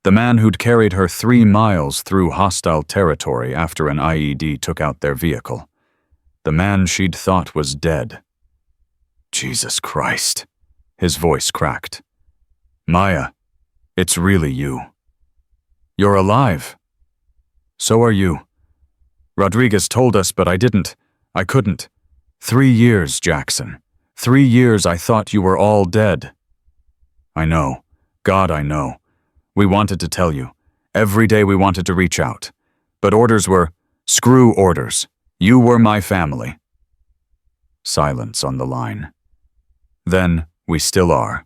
The man who'd carried her 3 miles through hostile territory after an IED took out their vehicle. The man she'd thought was dead. Jesus Christ. His voice cracked. Maya, it's really you. You're alive. So are you. Rodriguez told us, but I didn't. I couldn't. 3 years, Jackson. 3 years I thought you were all dead. I know. God, I know. We wanted to tell you. Every day we wanted to reach out. But orders were, screw orders. You were my family. Silence on the line. Then, we still are.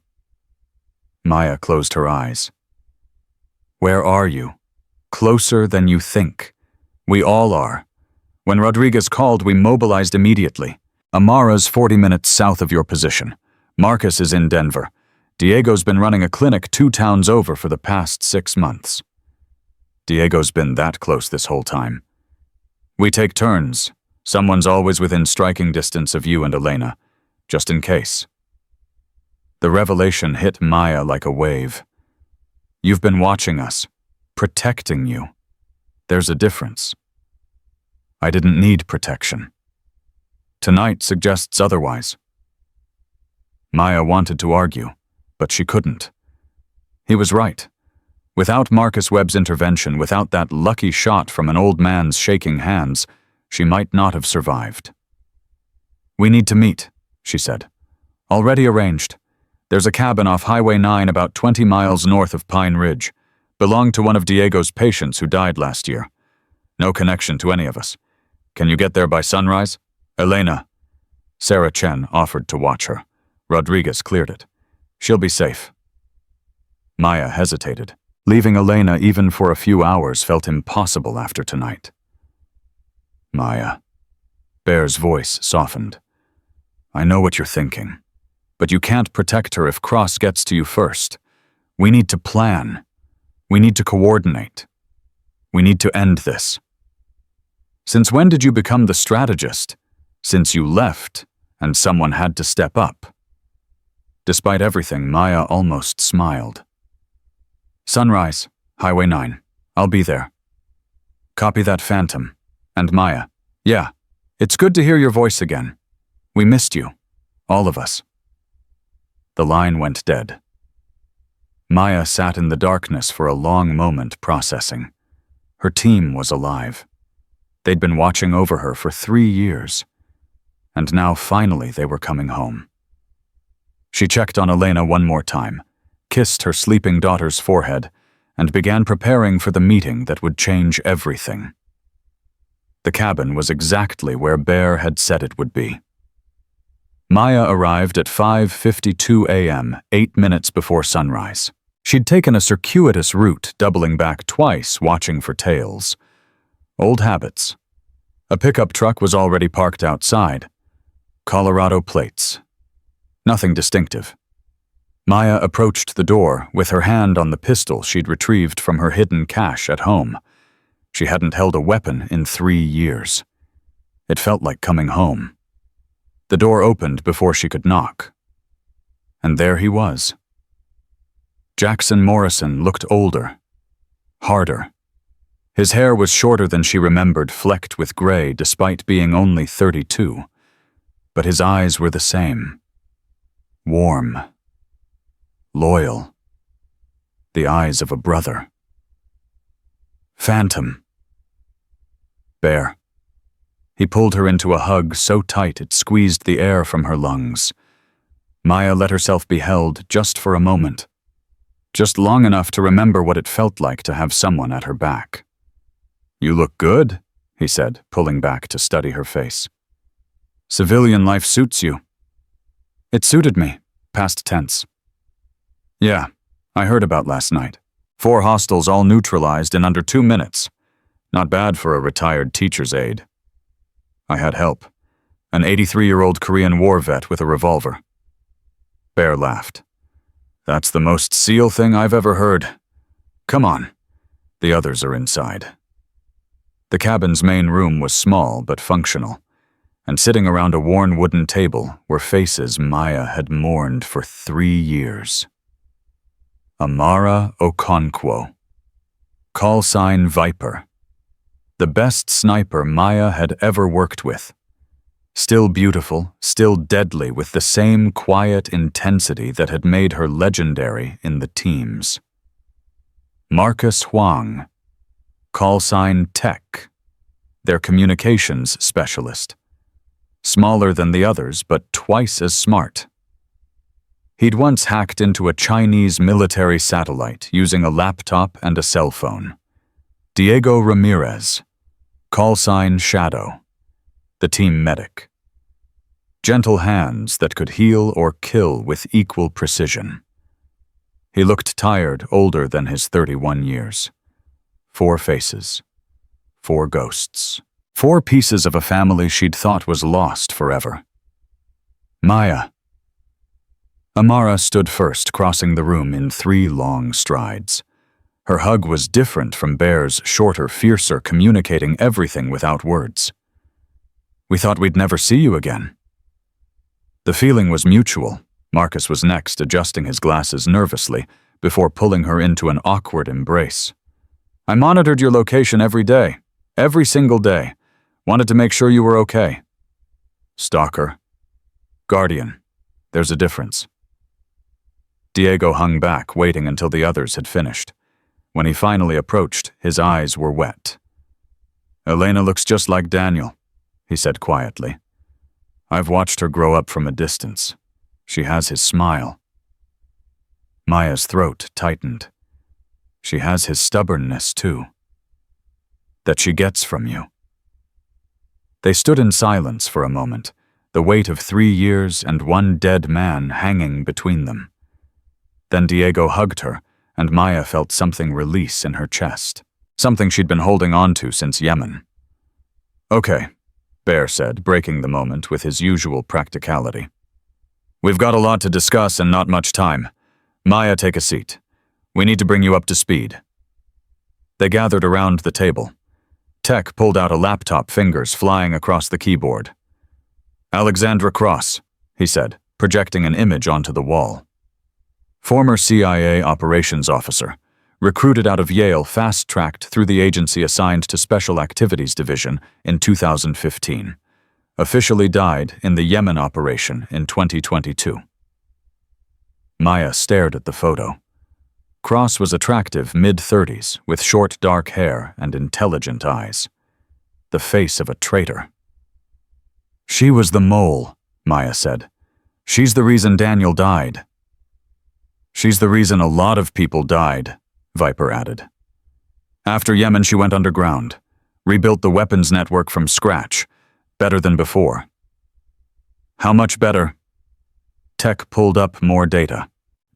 Maya closed her eyes. Where are you? Closer than you think. We all are. When Rodriguez called, we mobilized immediately. Amara's 40 minutes south of your position. Marcus is in Denver. Diego's been running a clinic 2 towns over for the past 6 months. Diego's been that close this whole time. We take turns. Someone's always within striking distance of you and Elena, just in case. The revelation hit Maya like a wave. You've been watching us, protecting you. There's a difference. I didn't need protection. Tonight suggests otherwise. Maya wanted to argue, but she couldn't. He was right. Without Marcus Webb's intervention, without that lucky shot from an old man's shaking hands, she might not have survived. We need to meet, she said. Already arranged. There's a cabin off Highway 9 about 20 miles north of Pine Ridge. Belonged to one of Diego's patients who died last year. No connection to any of us. Can you get there by sunrise? Elena. Sarah Chen offered to watch her. Rodriguez cleared it. She'll be safe. Maya hesitated. Leaving Elena even for a few hours felt impossible after tonight. Maya. Bear's voice softened. I know what you're thinking, but you can't protect her if Cross gets to you first. We need to plan. We need to coordinate. We need to end this. Since when did you become the strategist? Since you left, and someone had to step up. Despite everything, Maya almost smiled. Sunrise, Highway 9. I'll be there. Copy that, Phantom. And Maya. Yeah, it's good to hear your voice again. We missed you. All of us. The line went dead. Maya sat in the darkness for a long moment, processing. Her team was alive. They'd been watching over her for 3 years. And now finally they were coming home. She checked on Elena one more time, kissed her sleeping daughter's forehead, and began preparing for the meeting that would change everything. The cabin was exactly where Bear had said it would be. Maya arrived at 5:52 a.m., 8 minutes before sunrise. She'd taken a circuitous route, doubling back twice, watching for tails. Old habits. A pickup truck was already parked outside. Colorado plates. Nothing distinctive. Maya approached the door with her hand on the pistol she'd retrieved from her hidden cache at home. She hadn't held a weapon in 3 years. It felt like coming home. The door opened before she could knock. And there he was. Jackson Morrison looked older, harder. His hair was shorter than she remembered, flecked with gray despite being only 32. But his eyes were the same. Warm. Loyal. The eyes of a brother. Phantom. Bear. He pulled her into a hug so tight it squeezed the air from her lungs. Maya let herself be held just for a moment. Just long enough to remember what it felt like to have someone at her back. You look good, he said, pulling back to study her face. Civilian life suits you. It suited me, past tense. Yeah, I heard about last night. 4 hostiles all neutralized in under 2 minutes. Not bad for a retired teacher's aide. I had help. An 83-year-old Korean war vet with a revolver. Bear laughed. That's the most SEAL thing I've ever heard. Come on. The others are inside. The cabin's main room was small but functional, and sitting around a worn wooden table were faces Maya had mourned for 3 years. Amara Okonkwo. Call sign Viper. The best sniper Maya had ever worked with. Still beautiful, still deadly with the same quiet intensity that had made her legendary in the teams. Marcus Huang, call sign Tech, their communications specialist. Smaller than the others, but twice as smart. He'd once hacked into a Chinese military satellite using a laptop and a cell phone. Diego Ramirez, call sign Shadow, the team medic. Gentle hands that could heal or kill with equal precision. He looked tired, older than his 31 years. 4 faces. 4 ghosts. 4 pieces of a family she'd thought was lost forever. Maya. Amara stood first, crossing the room in 3 long strides. Her hug was different from Bear's shorter, fiercer, communicating everything without words. We thought we'd never see you again. The feeling was mutual. Marcus was next, adjusting his glasses nervously before pulling her into an awkward embrace. I monitored your location every day, every single day. Wanted to make sure you were okay. Stalker. Guardian. There's a difference. Diego hung back, waiting until the others had finished. When he finally approached, his eyes were wet. Elena looks just like Daniel, he said quietly. I've watched her grow up from a distance. She has his smile. Maya's throat tightened. She has his stubbornness, too. That she gets from you. They stood in silence for a moment, the weight of 3 years and 1 dead man hanging between them. Then Diego hugged her, and Maya felt something release in her chest, something she'd been holding on to since Yemen. Okay, Bear said, breaking the moment with his usual practicality. We've got a lot to discuss and not much time. Maya, take a seat. We need to bring you up to speed. They gathered around the table. Tech pulled out a laptop, fingers flying across the keyboard. Alexandra Cross, he said, projecting an image onto the wall. Former CIA operations officer, recruited out of Yale, fast-tracked through the agency assigned to Special Activities Division in 2015. Officially died in the Yemen operation in 2022. Maya stared at the photo. Cross was attractive, mid-30s, with short dark hair and intelligent eyes. The face of a traitor. She was the mole, Maya said. She's the reason Daniel died. She's the reason a lot of people died, Viper added. After Yemen, she went underground, rebuilt the weapons network from scratch, better than before. How much better? Tech pulled up more data.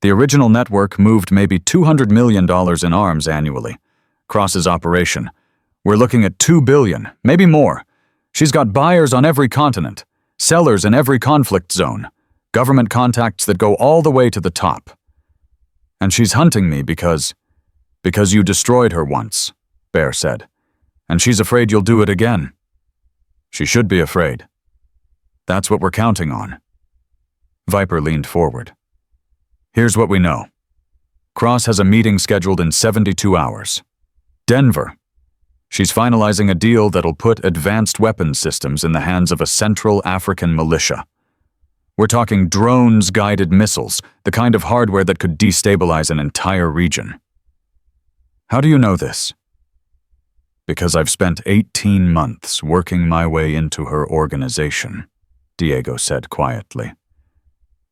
The original network moved maybe $200 million in arms annually. Cross's operation. We're looking at $2 billion, maybe more. She's got buyers on every continent, sellers in every conflict zone, government contacts that go all the way to the top. And she's hunting me because you destroyed her once, Bear said. And she's afraid you'll do it again. She should be afraid. That's what we're counting on. Viper leaned forward. Here's what we know. Cross has a meeting scheduled in 72 hours. Denver. She's finalizing a deal that'll put advanced weapons systems in the hands of a Central African militia. We're talking drones-guided missiles, the kind of hardware that could destabilize an entire region. How do you know this? Because I've spent 18 months working my way into her organization, Diego said quietly.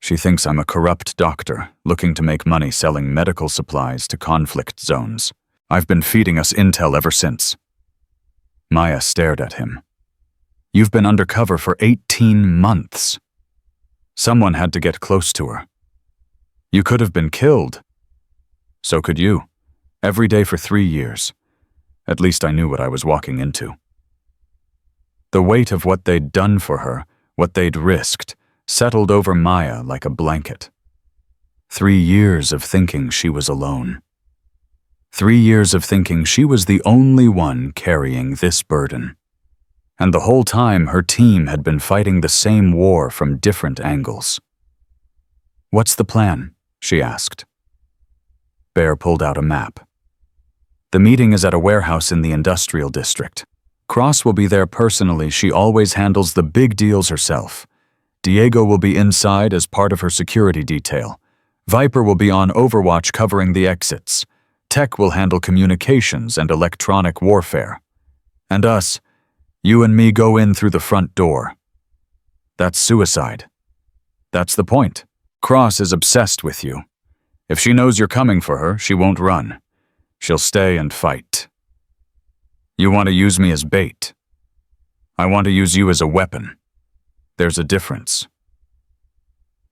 She thinks I'm a corrupt doctor, looking to make money selling medical supplies to conflict zones. I've been feeding us intel ever since. Maya stared at him. You've been undercover for 18 months. Someone had to get close to her. You could have been killed. So could you. Every day for 3 years. At least I knew what I was walking into. The weight of what they'd done for her, what they'd risked, settled over Maya like a blanket. 3 years of thinking she was alone. 3 years of thinking she was the only one carrying this burden. And the whole time her team had been fighting the same war from different angles. What's the plan? She asked. Bear pulled out a map. The meeting is at a warehouse in the industrial district. Cross will be there personally. She always handles the big deals herself. Diego will be inside as part of her security detail. Viper will be on overwatch covering the exits. Tech will handle communications and electronic warfare. And us, you and me go in through the front door. That's suicide. That's the point. Cross is obsessed with you. If she knows you're coming for her, she won't run. She'll stay and fight. You want to use me as bait. I want to use you as a weapon. There's a difference.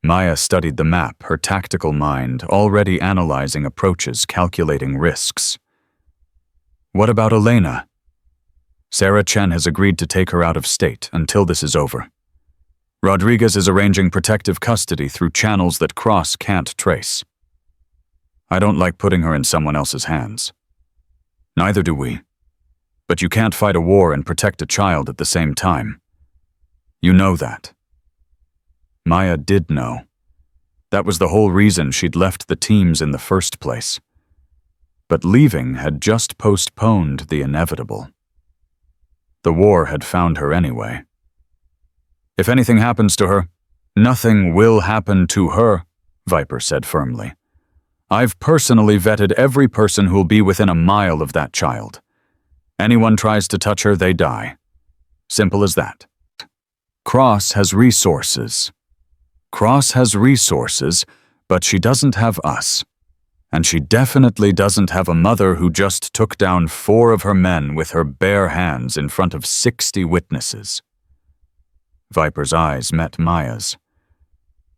Maya studied the map, her tactical mind already analyzing approaches, calculating risks. What about Elena? Sarah Chen has agreed to take her out of state until this is over. Rodriguez is arranging protective custody through channels that Cross can't trace. I don't like putting her in someone else's hands. Neither do we. But you can't fight a war and protect a child at the same time. You know that. Maya did know. That was the whole reason she'd left the teams in the first place. But leaving had just postponed the inevitable. The war had found her anyway. If anything happens to her, nothing will happen to her, Viper said firmly. I've personally vetted every person who'll be within a mile of that child. Anyone tries to touch her, they die. Simple as that. Cross has resources. Cross has resources, but she doesn't have us. And she definitely doesn't have a mother who just took down 4 of her men with her bare hands in front of 60 witnesses. Viper's eyes met Maya's.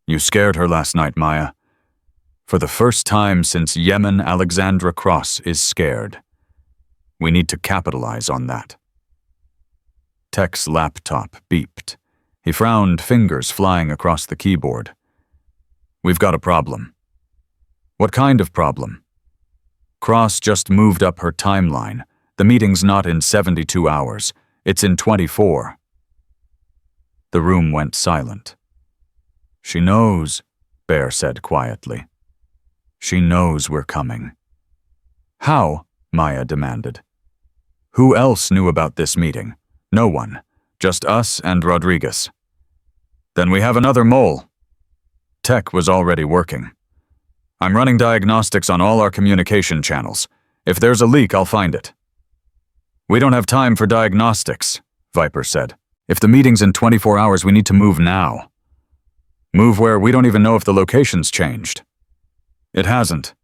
You scared her last night, Maya. For the first time since Yemen, Alexandra Cross is scared. We need to capitalize on that. Tech's laptop beeped. He frowned, fingers flying across the keyboard. We've got a problem. What kind of problem? Cross just moved up her timeline. The meeting's not in 72 hours. It's in 24. The room went silent. She knows, Bear said quietly. She knows we're coming. How? Maya demanded. Who else knew about this meeting? No one. Just us and Rodriguez. Then we have another mole. Tech was already working. I'm running diagnostics on all our communication channels. If there's a leak, I'll find it. We don't have time for diagnostics, Viper said. If the meeting's in 24 hours, we need to move now. Move where we don't even know if the location's changed. It hasn't,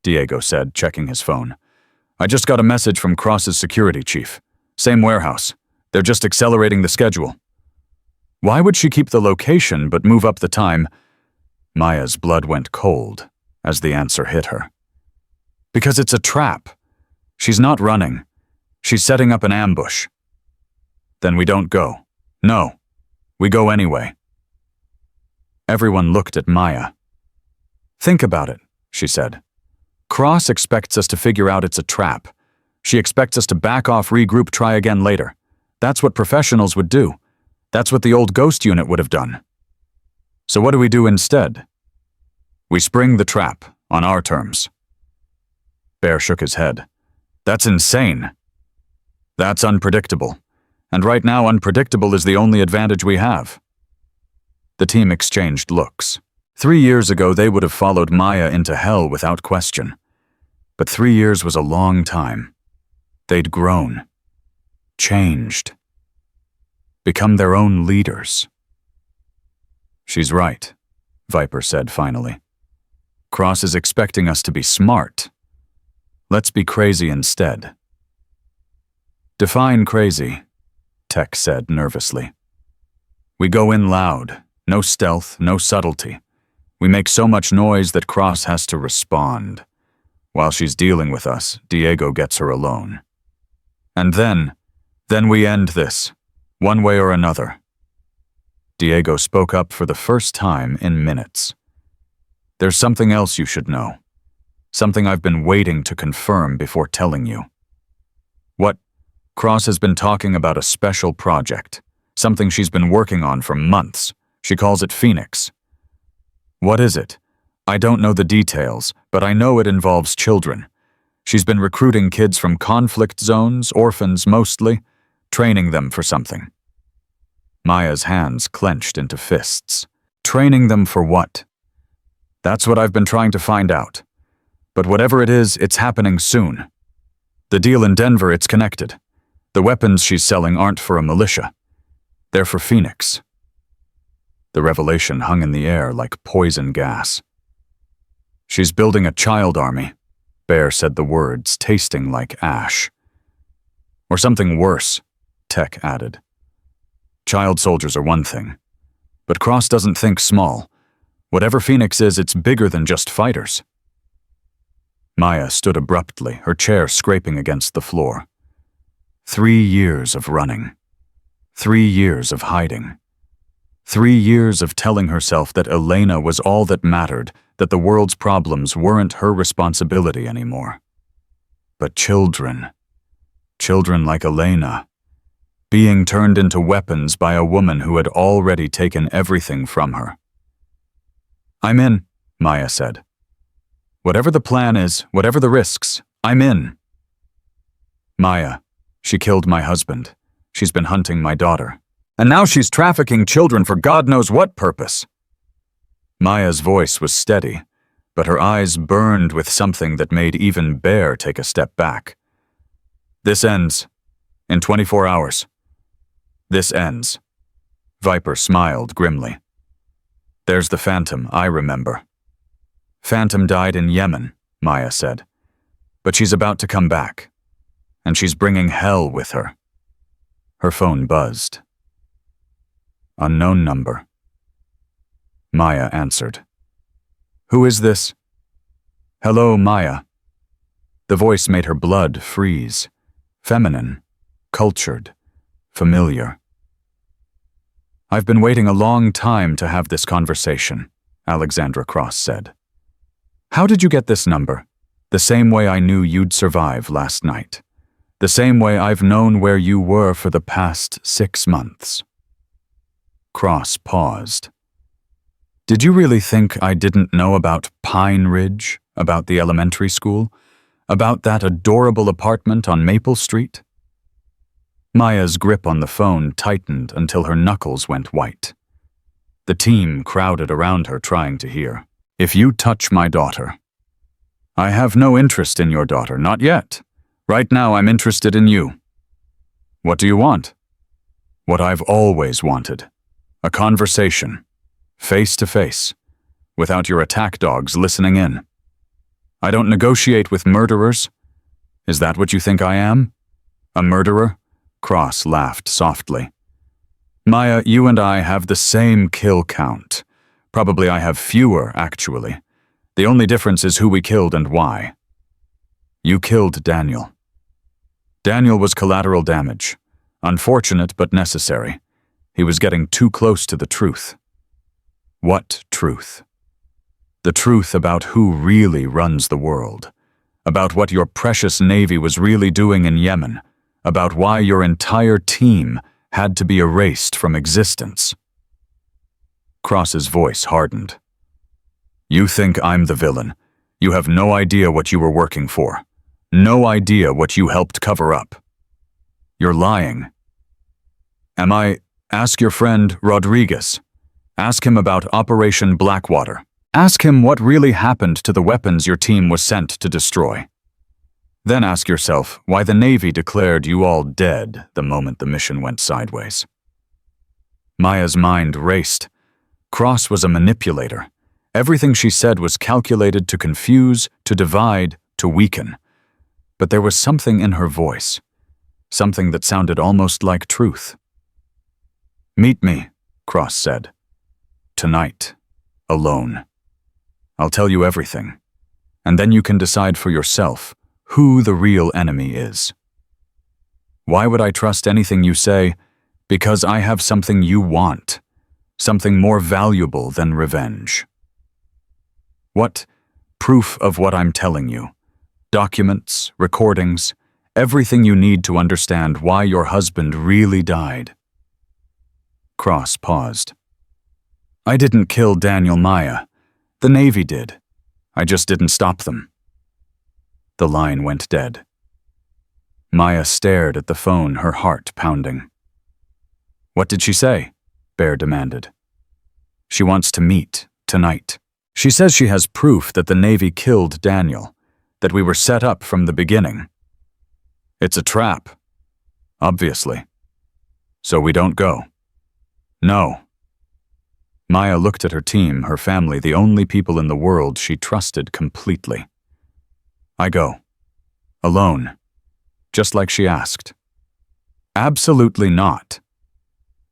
Diego said, checking his phone. I just got a message from Cross's security chief. Same warehouse. They're just accelerating the schedule. Why would she keep the location but move up the time? Maya's blood went cold as the answer hit her. Because it's a trap. She's not running. She's setting up an ambush. Then we don't go. No. We go anyway. Everyone looked at Maya. Think about it, she said. Cross expects us to figure out it's a trap. She expects us to back off, regroup, try again later. That's what professionals would do. That's what the old Ghost unit would have done. So what do we do instead? We spring the trap, on our terms. Bear shook his head. That's insane. That's unpredictable. And right now, unpredictable is the only advantage we have. The team exchanged looks. 3 years ago, they would have followed Maya into hell without question. But 3 years was a long time. They'd grown. Changed. Become their own leaders. She's right, Viper said finally. Cross is expecting us to be smart. Let's be crazy instead. Define crazy, Tech said nervously. We go in loud, no stealth, no subtlety. We make so much noise that Cross has to respond. While she's dealing with us, Diego gets her alone. And then we end this, one way or another. Diego spoke up for the first time in minutes. There's something else you should know. Something I've been waiting to confirm before telling you. What? Cross has been talking about a special project, something she's been working on for months. She calls it Phoenix. What is it? I don't know the details, but I know it involves children. She's been recruiting kids from conflict zones, orphans mostly, training them for something. Maya's hands clenched into fists. Training them for what? That's what I've been trying to find out. But whatever it is, it's happening soon. The deal in Denver, it's connected. The weapons she's selling aren't for a militia. They're for Phoenix. The revelation hung in the air like poison gas. She's building a child army. Bear said the words, tasting like ash. Or something worse, Tech added. Child soldiers are one thing. But Cross doesn't think small. Whatever Phoenix is, it's bigger than just fighters. Maya stood abruptly, her chair scraping against the floor. 3 years of running. 3 years of hiding. 3 years of telling herself that Elena was all that mattered, that the world's problems weren't her responsibility anymore. But children like Elena, being turned into weapons by a woman who had already taken everything from her. "I'm in," Maya said. "Whatever the plan is, whatever the risks, I'm in." "Maya, she killed my husband. She's been hunting my daughter. And now she's trafficking children for God knows what purpose." Maya's voice was steady, but her eyes burned with something that made even Bear take a step back. "This ends. In 24 hours. This ends." Viper smiled grimly. "There's the Phantom, I remember." "Phantom died in Yemen," Maya said. "But she's about to come back. And she's bringing hell with her." Her phone buzzed. "Unknown number." Maya answered. "Who is this?" "Hello, Maya." The voice made her blood freeze. Feminine, cultured, familiar. "I've been waiting a long time to have this conversation," Alexandra Cross said. "How did you get this number? The same way I knew you'd survive last night. The same way I've known where you were for the past 6 months." Cross paused. "Did you really think I didn't know about Pine Ridge, about the elementary school, about that adorable apartment on Maple Street?" Maya's grip on the phone tightened until her knuckles went white. The team crowded around her trying to hear. "If you touch my daughter..." "I have no interest in your daughter, not yet. Right now I'm interested in you." "What do you want?" "What I've always wanted. A conversation. Face to face. Without your attack dogs listening in. I don't negotiate with murderers. Is that what you think I am? A murderer?" Cross laughed softly. "Maya, you and I have the same kill count. Probably I have fewer, actually. The only difference is who we killed and why. You killed Daniel. Daniel was collateral damage. Unfortunate but necessary. He was getting too close to the truth." "What truth?" "The truth about who really runs the world. About what your precious Navy was really doing in Yemen. About why your entire team had to be erased from existence." Cross's voice hardened. "You think I'm the villain. You have no idea what you were working for. No idea what you helped cover up. You're lying." "Am I? Ask your friend Rodriguez. Ask him about Operation Blackwater. Ask him what really happened to the weapons your team was sent to destroy. Then ask yourself why the Navy declared you all dead the moment the mission went sideways." Maya's mind raced. Cross was a manipulator. Everything she said was calculated to confuse, to divide, to weaken. But there was something in her voice, something that sounded almost like truth. "Meet me," Cross said. "Tonight, alone. I'll tell you everything, and then you can decide for yourself who the real enemy is." "Why would I trust anything you say? Because I have something you want, something more valuable than revenge." "What? Proof of what I'm telling you. Documents, recordings, everything you need to understand why your husband really died." Cross paused. "I didn't kill Daniel, Maya. The Navy did. I just didn't stop them." The line went dead. Maya stared at the phone, her heart pounding. "What did she say?" Bear demanded. "She wants to meet, tonight. She says she has proof that the Navy killed Daniel, that we were set up from the beginning. It's a trap, obviously. So we don't go. No. Maya looked at her team, her family, the only people in the world she trusted completely. I go. Alone. Just like she asked. Absolutely not.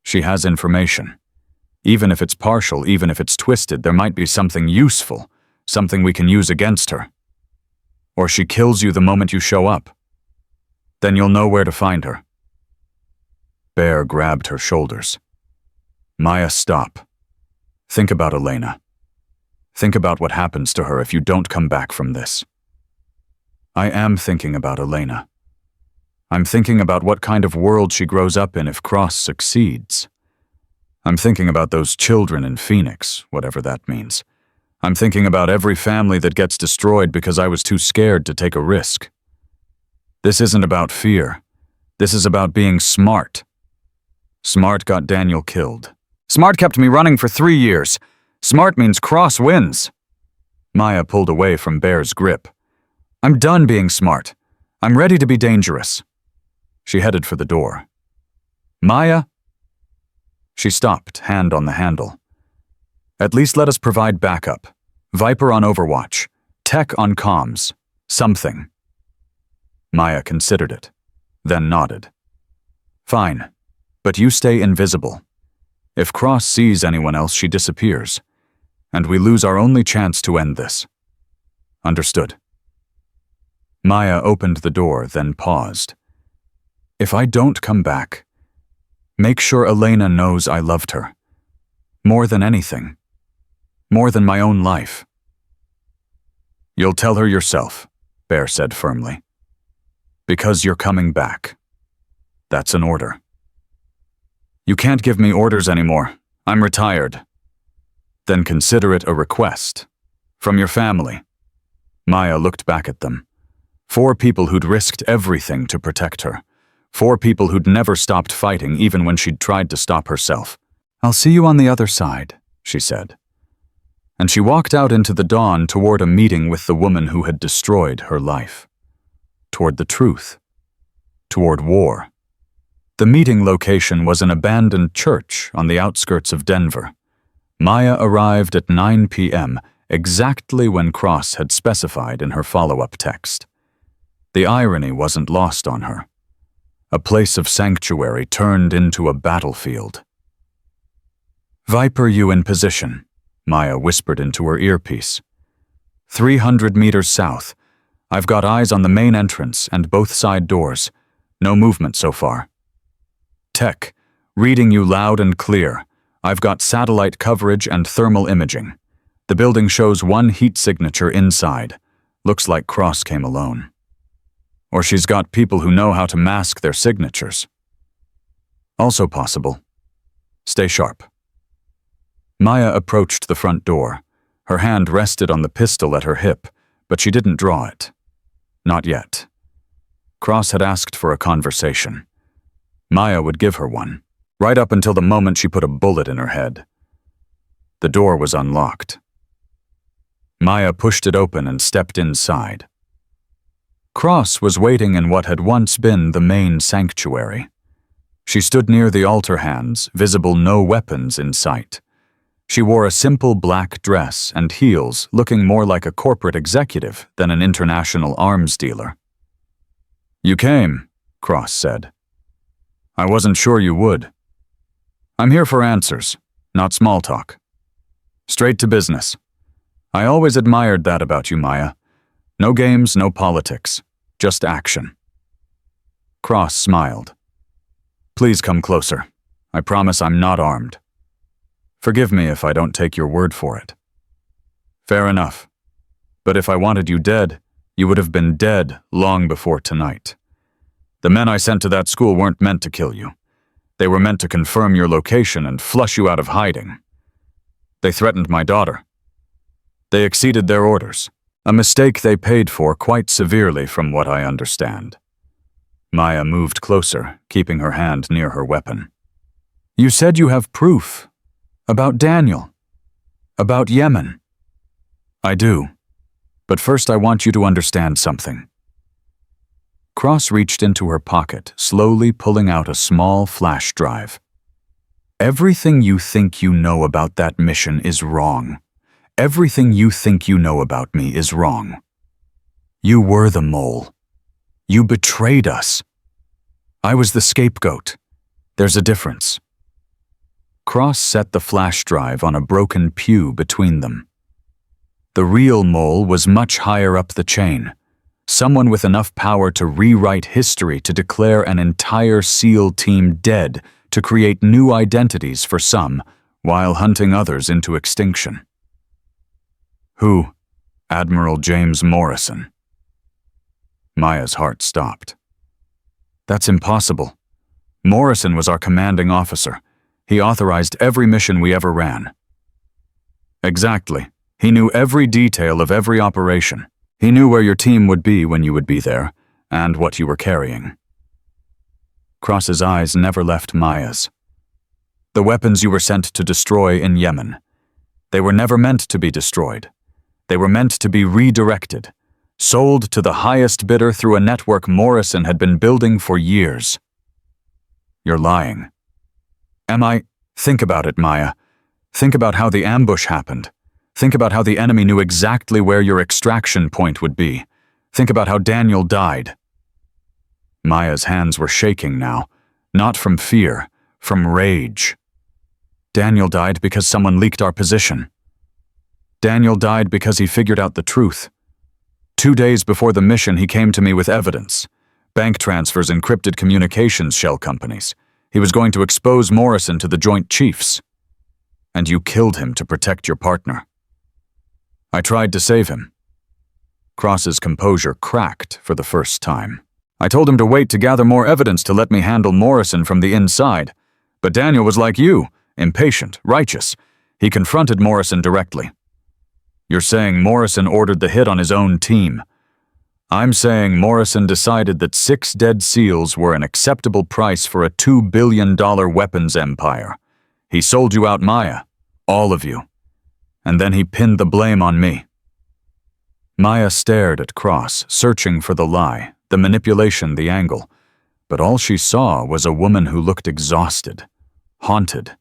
She has information. Even if it's partial, even if it's twisted, there might be something useful, something we can use against her. Or she kills you the moment you show up. Then you'll know where to find her. Bear grabbed her shoulders. Maya, stop. Think about Elena. Think about what happens to her if you don't come back from this. I am thinking about Elena. I'm thinking about what kind of world she grows up in if Cross succeeds. I'm thinking about those children in Phoenix, whatever that means. I'm thinking about every family that gets destroyed because I was too scared to take a risk. This isn't about fear. This is about being smart. Smart got Daniel killed. Smart kept me running for 3 years. Smart means Cross wins. Maya pulled away from Bear's grip. I'm done being smart. I'm ready to be dangerous. She headed for the door. Maya? She stopped, hand on the handle. At least let us provide backup. Viper on Overwatch. Tech on comms. Something. Maya considered it, then nodded. Fine, but you stay invisible. If Cross sees anyone else, she disappears, and we lose our only chance to end this. Understood. Maya opened the door, then paused. If I don't come back, make sure Elena knows I loved her. More than anything. More than my own life. You'll tell her yourself, Bear said firmly. Because you're coming back. That's an order. You can't give me orders anymore. I'm retired. Then consider it a request. From your family. Maya looked back at them. 4 people who'd risked everything to protect her. 4 people who'd never stopped fighting even when she'd tried to stop herself. I'll see you on the other side, she said. And she walked out into the dawn toward a meeting with the woman who had destroyed her life. Toward the truth. Toward war. The meeting location was an abandoned church on the outskirts of Denver. Maya arrived at 9 p.m., exactly when Cross had specified in her follow-up text. The irony wasn't lost on her. A place of sanctuary turned into a battlefield. Viper, you in position, Maya whispered into her earpiece. 300 meters south. I've got eyes on the main entrance and both side doors. No movement so far. Tech, reading you loud and clear. I've got satellite coverage and thermal imaging. The building shows 1 heat signature inside. Looks like Cross came alone. Or she's got people who know how to mask their signatures. Also possible. Stay sharp. Maya approached the front door. Her hand rested on the pistol at her hip, but she didn't draw it. Not yet. Cross had asked for a conversation. Maya would give her one, right up until the moment she put a bullet in her head. The door was unlocked. Maya pushed it open and stepped inside. Cross was waiting in what had once been the main sanctuary. She stood near the altar hands, visible no weapons in sight. She wore a simple black dress and heels, looking more like a corporate executive than an international arms dealer. You came, Cross said. I wasn't sure you would. I'm here for answers, not small talk. Straight to business. I always admired that about you, Maya. No games, no politics, just action. Cross smiled. Please come closer. I promise I'm not armed. Forgive me if I don't take your word for it. Fair enough. But if I wanted you dead, you would have been dead long before tonight. The men I sent to that school weren't meant to kill you. They were meant to confirm your location and flush you out of hiding. They threatened my daughter. They exceeded their orders, a mistake they paid for quite severely from what I understand. Maya moved closer, keeping her hand near her weapon. You said you have proof. About Daniel. About Yemen. I do. But first I want you to understand something. Cross reached into her pocket, slowly pulling out a small flash drive. Everything you think you know about that mission is wrong. Everything you think you know about me is wrong. You were the mole. You betrayed us. I was the scapegoat. There's a difference. Cross set the flash drive on a broken pew between them. The real mole was much higher up the chain, someone with enough power to rewrite history to declare an entire SEAL team dead to create new identities for some while hunting others into extinction. Who? Admiral James Morrison. Maya's heart stopped. That's impossible. Morrison was our commanding officer. He authorized every mission we ever ran. Exactly. He knew every detail of every operation. He knew where your team would be when you would be there, and what you were carrying. Cross's eyes never left Maya's. The weapons you were sent to destroy in Yemen. They were never meant to be destroyed. They were meant to be redirected, sold to the highest bidder through a network Morrison had been building for years. You're lying. Am I? Think about it, Maya. Think about how the ambush happened. Think about how the enemy knew exactly where your extraction point would be. Think about how Daniel died. Maya's hands were shaking now, not from fear, from rage. Daniel died because someone leaked our position. Daniel died because he figured out the truth. 2 days before the mission, he came to me with evidence. Bank transfers, encrypted communications shell companies. He was going to expose Morrison to the Joint Chiefs. And you killed him to protect your partner. I tried to save him. Cross's composure cracked for the first time. I told him to wait to gather more evidence to let me handle Morrison from the inside. But Daniel was like you, impatient, righteous. He confronted Morrison directly. You're saying Morrison ordered the hit on his own team. I'm saying Morrison decided that 6 dead SEALs were an acceptable price for a $2 billion weapons empire. He sold you out, Maya, all of you. And then he pinned the blame on me. Maya stared at Cross, searching for the lie, the manipulation, the angle. But all she saw was a woman who looked exhausted, haunted,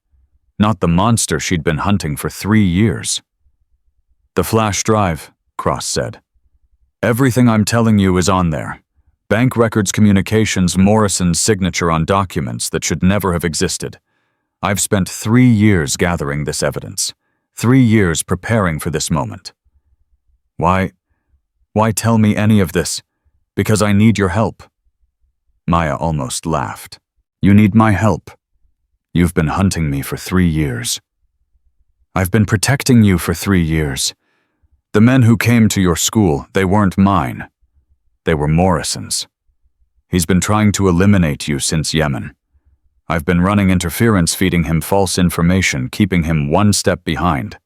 not the monster she'd been hunting for 3 years. The flash drive, Cross said. Everything I'm telling you is on there. Bank records, communications, Morrison's signature on documents that should never have existed. I've spent 3 years gathering this evidence. 3 years preparing for this moment. Why tell me any of this? Because I need your help. Maya almost laughed. You need my help. You've been hunting me for 3 years. I've been protecting you for 3 years. The men who came to your school, they weren't mine. They were Morrison's. He's been trying to eliminate you since Yemen. I've been running interference, feeding him false information, keeping him 1 step behind.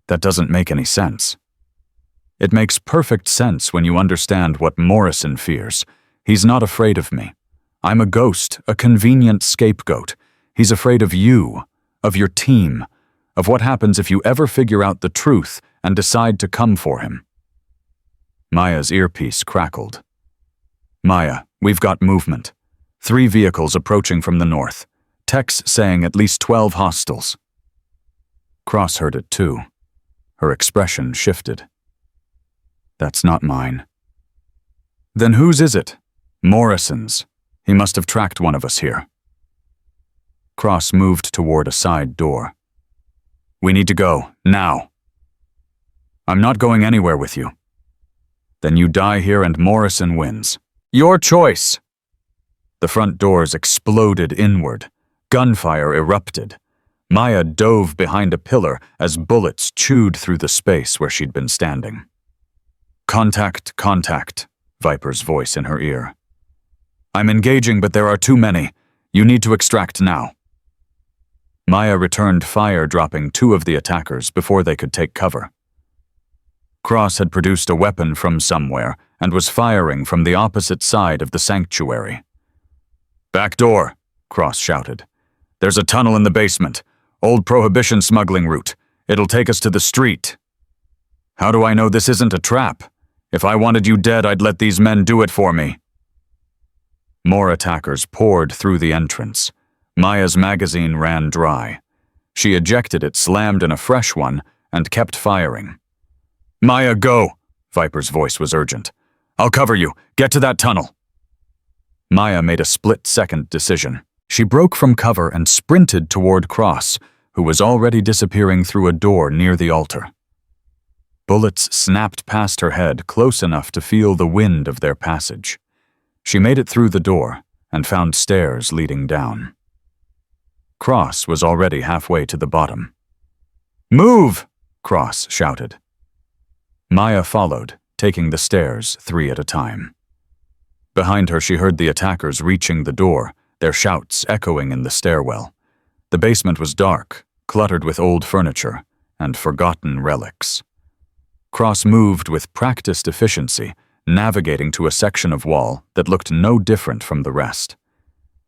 That doesn't make any sense. It makes perfect sense when you understand what Morrison fears. He's not afraid of me. I'm a ghost, a convenient scapegoat. He's afraid of you, of your team, of what happens if you ever figure out the truth and decide to come for him. Maya's earpiece crackled. Maya, we've got movement. 3 vehicles approaching from the north. Texts saying at least 12 hostiles. Cross heard it too. Her expression shifted. That's not mine. Then whose is it? Morrison's. He must have tracked one of us here. Cross moved toward a side door. We need to go, now. I'm not going anywhere with you. Then you die here and Morrison wins. Your choice. The front doors exploded inward. Gunfire erupted. Maya dove behind a pillar as bullets chewed through the space where she'd been standing. Contact, contact, Viper's voice in her ear. I'm engaging, but there are too many. You need to extract now. Maya returned fire, dropping 2 of the attackers before they could take cover. Cross had produced a weapon from somewhere and was firing from the opposite side of the sanctuary. Back door, Cross shouted. There's a tunnel in the basement. Old Prohibition smuggling route. It'll take us to the street. How do I know this isn't a trap? If I wanted you dead, I'd let these men do it for me. More attackers poured through the entrance. Maya's magazine ran dry. She ejected it, slammed in a fresh one, and kept firing. Maya, go! Viper's voice was urgent. I'll cover you. Get to that tunnel. Maya made a split-second decision. She broke from cover and sprinted toward Cross, who was already disappearing through a door near the altar. Bullets snapped past her head, close enough to feel the wind of their passage. She made it through the door and found stairs leading down. Cross was already halfway to the bottom. Move! Cross shouted. Maya followed, taking the stairs 3 at a time. Behind her, she heard the attackers reaching the door, their shouts echoing in the stairwell. The basement was dark, cluttered with old furniture and forgotten relics. Cross moved with practiced efficiency, navigating to a section of wall that looked no different from the rest.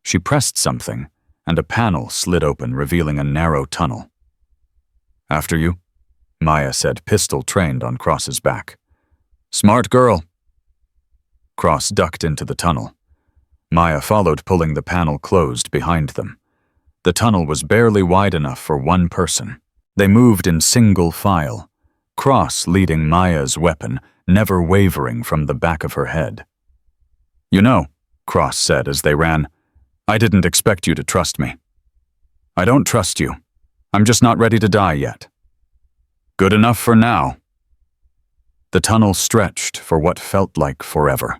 She pressed something, and a panel slid open, revealing a narrow tunnel. After you, Maya said, pistol trained on Cross's back. Smart girl. Cross ducked into the tunnel. Maya followed, pulling the panel closed behind them. The tunnel was barely wide enough for one person. They moved in single file, Cross leading Maya's weapon, never wavering from the back of her head. You know, Cross said as they ran, I didn't expect you to trust me. I don't trust you. I'm just not ready to die yet. Good enough for now. The tunnel stretched for what felt like forever.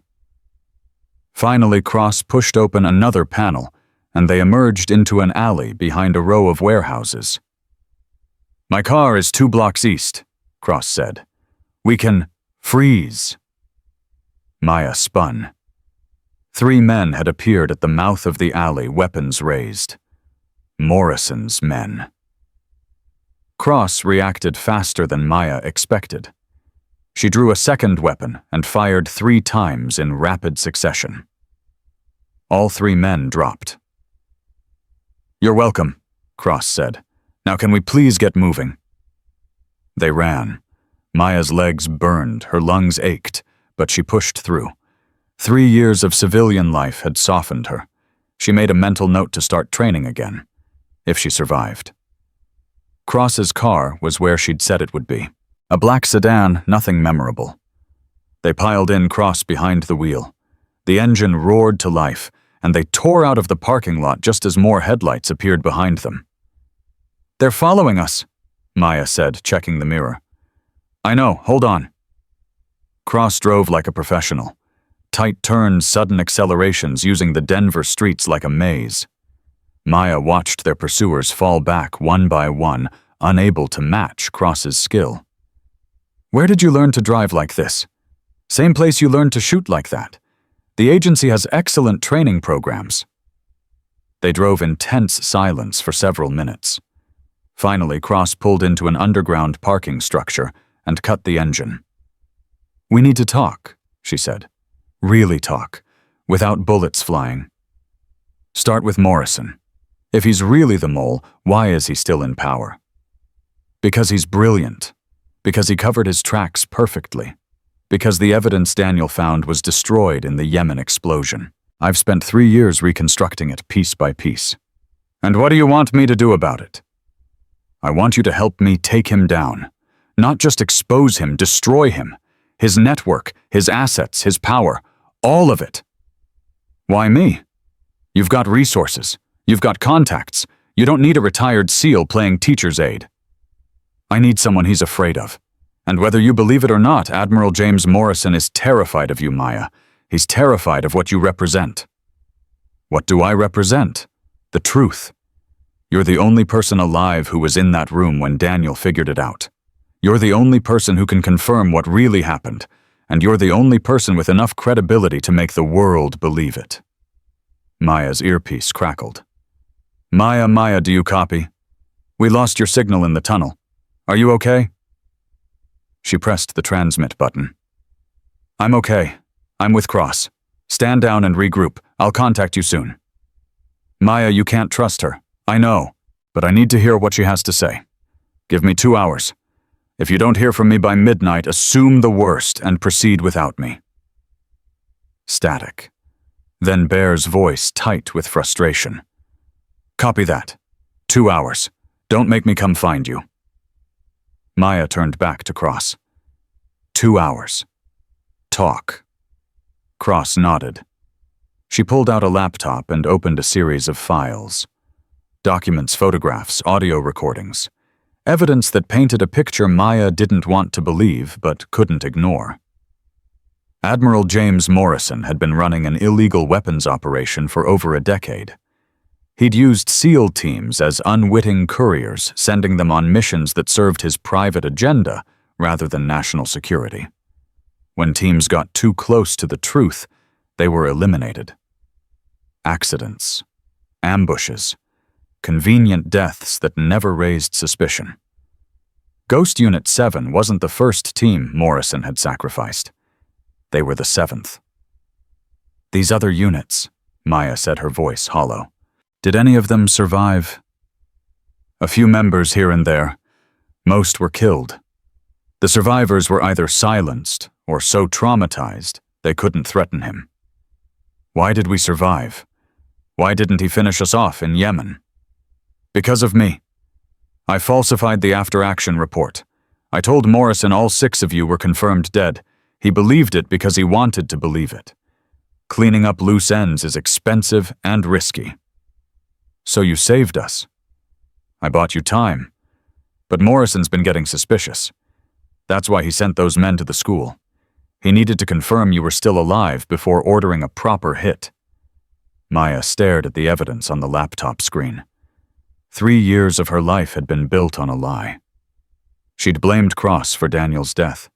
Finally, Cross pushed open another panel, and they emerged into an alley behind a row of warehouses. My car is 2 blocks east, Cross said. We can freeze. Maya spun. 3 men had appeared at the mouth of the alley, weapons raised. Morrison's men. Cross reacted faster than Maya expected. She drew a second weapon and fired 3 times in rapid succession. All 3 men dropped. You're welcome, Cross said. Now can we please get moving? They ran. Maya's legs burned, her lungs ached, but she pushed through. 3 years of civilian life had softened her. She made a mental note to start training again, if she survived. Cross's car was where she'd said it would be. A black sedan, nothing memorable. They piled in, Cross behind the wheel. The engine roared to life, and they tore out of the parking lot just as more headlights appeared behind them. They're following us, Maya said, checking the mirror. I know, hold on. Cross drove like a professional. Tight turns, sudden accelerations, using the Denver streets like a maze. Maya watched their pursuers fall back one by one, unable to match Cross's skill. Where did you learn to drive like this? Same place you learned to shoot like that. The agency has excellent training programs. They drove in tense silence for several minutes. Finally, Cross pulled into an underground parking structure and cut the engine. We need to talk, she said. Really talk, without bullets flying. Start with Morrison. If he's really the mole, why is he still in power? Because he's brilliant. Because he covered his tracks perfectly. Because the evidence Daniel found was destroyed in the Yemen explosion. I've spent 3 years reconstructing it piece by piece. And what do you want me to do about it? I want you to help me take him down. Not just expose him, destroy him. His network, his assets, his power, all of it. Why me? You've got resources. You've got contacts. You don't need a retired SEAL playing teacher's aide. I need someone he's afraid of. And whether you believe it or not, Admiral James Morrison is terrified of you, Maya. He's terrified of what you represent. What do I represent? The truth. You're the only person alive who was in that room when Daniel figured it out. You're the only person who can confirm what really happened, and you're the only person with enough credibility to make the world believe it. Maya's earpiece crackled. Maya, do you copy? We lost your signal in the tunnel. Are you okay? She pressed the transmit button. I'm okay. I'm with Cross. Stand down and regroup. I'll contact you soon. Maya, you can't trust her. I know, but I need to hear what she has to say. Give me 2 hours. If you don't hear from me by midnight, assume the worst and proceed without me. Static. Then Bear's voice tight with frustration. Copy that. 2 hours. Don't make me come find you. Maya turned back to Cross. 2 hours. Talk. Cross nodded. She pulled out a laptop and opened a series of files. Documents, photographs, audio recordings. Evidence that painted a picture Maya didn't want to believe but couldn't ignore. Admiral James Morrison had been running an illegal weapons operation for over a decade. He'd used SEAL teams as unwitting couriers, sending them on missions that served his private agenda rather than national security. When teams got too close to the truth, they were eliminated. Accidents, ambushes, convenient deaths that never raised suspicion. Ghost Unit 7 wasn't the first team Morrison had sacrificed. They were the 7th. These other units, Maya said, her voice hollow. Did any of them survive? A few members here and there. Most were killed. The survivors were either silenced or so traumatized they couldn't threaten him. Why did we survive? Why didn't he finish us off in Yemen? Because of me. I falsified the after-action report. I told Morrison all 6 of you were confirmed dead. He believed it because he wanted to believe it. Cleaning up loose ends is expensive and risky. So you saved us. I bought you time. But Morrison's been getting suspicious. That's why he sent those men to the school. He needed to confirm you were still alive before ordering a proper hit. Maya stared at the evidence on the laptop screen. 3 years of her life had been built on a lie. She'd blamed Cross for Daniel's death.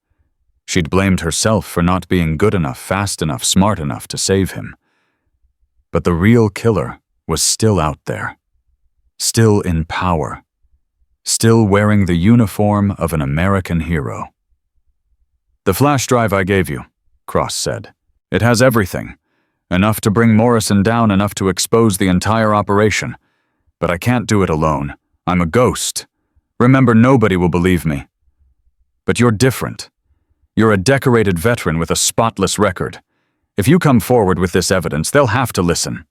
She'd blamed herself for not being good enough, fast enough, smart enough to save him. But the real killer was still out there. Still in power. Still wearing the uniform of an American hero. The flash drive I gave you, Cross said. It has everything. Enough to bring Morrison down, enough to expose the entire operation. But I can't do it alone. I'm a ghost. Remember, nobody will believe me. But you're different. You're a decorated veteran with a spotless record. If you come forward with this evidence, they'll have to listen.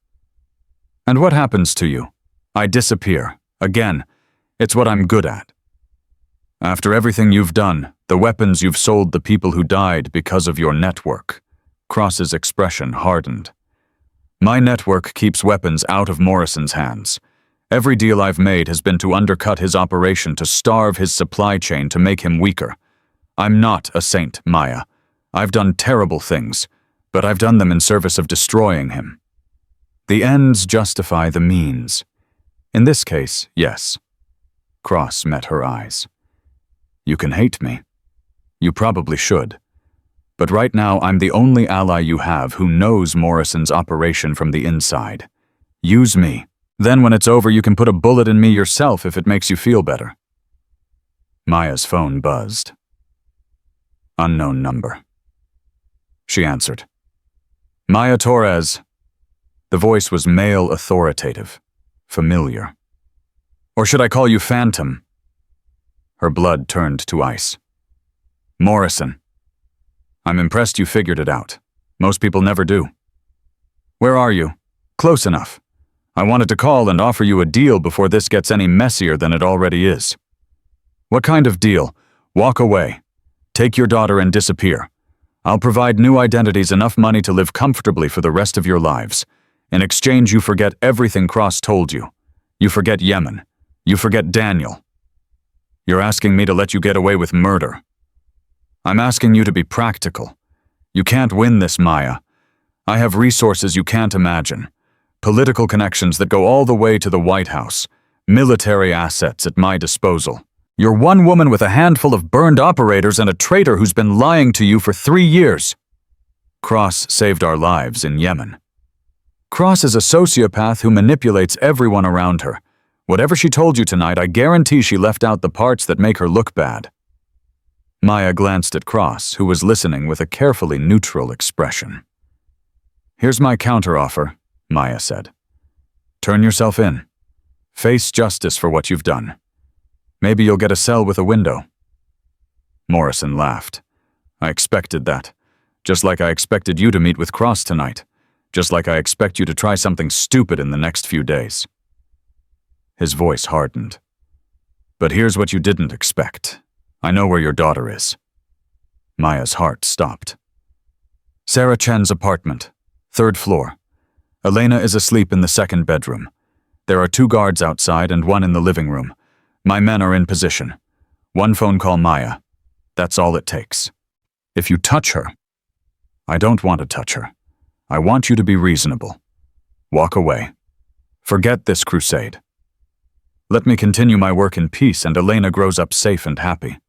And what happens to you? I disappear. Again, it's what I'm good at. After everything you've done, the weapons you've sold the people who died because of your network. Cross's expression hardened. My network keeps weapons out of Morrison's hands. Every deal I've made has been to undercut his operation, to starve his supply chain, to make him weaker. I'm not a saint, Maya. I've done terrible things, but I've done them in service of destroying him. The ends justify the means. In this case, yes. Cross met her eyes. You can hate me. You probably should. But right now, I'm the only ally you have who knows Morrison's operation from the inside. Use me. Then when it's over, you can put a bullet in me yourself if it makes you feel better. Maya's phone buzzed. Unknown number. She answered. Maya Torres. The voice was male, authoritative, familiar. Or should I call you Phantom? Her blood turned to ice. Morrison. I'm impressed you figured it out. Most people never do. Where are you? Close enough. I wanted to call and offer you a deal before this gets any messier than it already is. What kind of deal? Walk away. Take your daughter and disappear. I'll provide new identities, enough money to live comfortably for the rest of your lives. In exchange, you forget everything Cross told you. You forget Yemen. You forget Daniel. You're asking me to let you get away with murder. I'm asking you to be practical. You can't win this, Maya. I have resources you can't imagine. Political connections that go all the way to the White House. Military assets at my disposal. You're one woman with a handful of burned operators and a traitor who's been lying to you for 3 years. Cross saved our lives in Yemen. Cross is a sociopath who manipulates everyone around her. Whatever she told you tonight, I guarantee she left out the parts that make her look bad. Maya glanced at Cross, who was listening with a carefully neutral expression. Here's my counteroffer, Maya said. Turn yourself in. Face justice for what you've done. Maybe you'll get a cell with a window. Morrison laughed. I expected that. Just like I expected you to meet with Cross tonight. Just like I expect you to try something stupid in the next few days. His voice hardened. But here's what you didn't expect. I know where your daughter is. Maya's heart stopped. Sarah Chen's apartment, 3rd floor. Elena is asleep in the 2nd bedroom. There are 2 guards outside and 1 in the living room. My men are in position. 1 phone call Maya. That's all it takes. If you touch her, I don't want to touch her. I want you to be reasonable. Walk away. Forget this crusade. Let me continue my work in peace and Elena grows up safe and happy.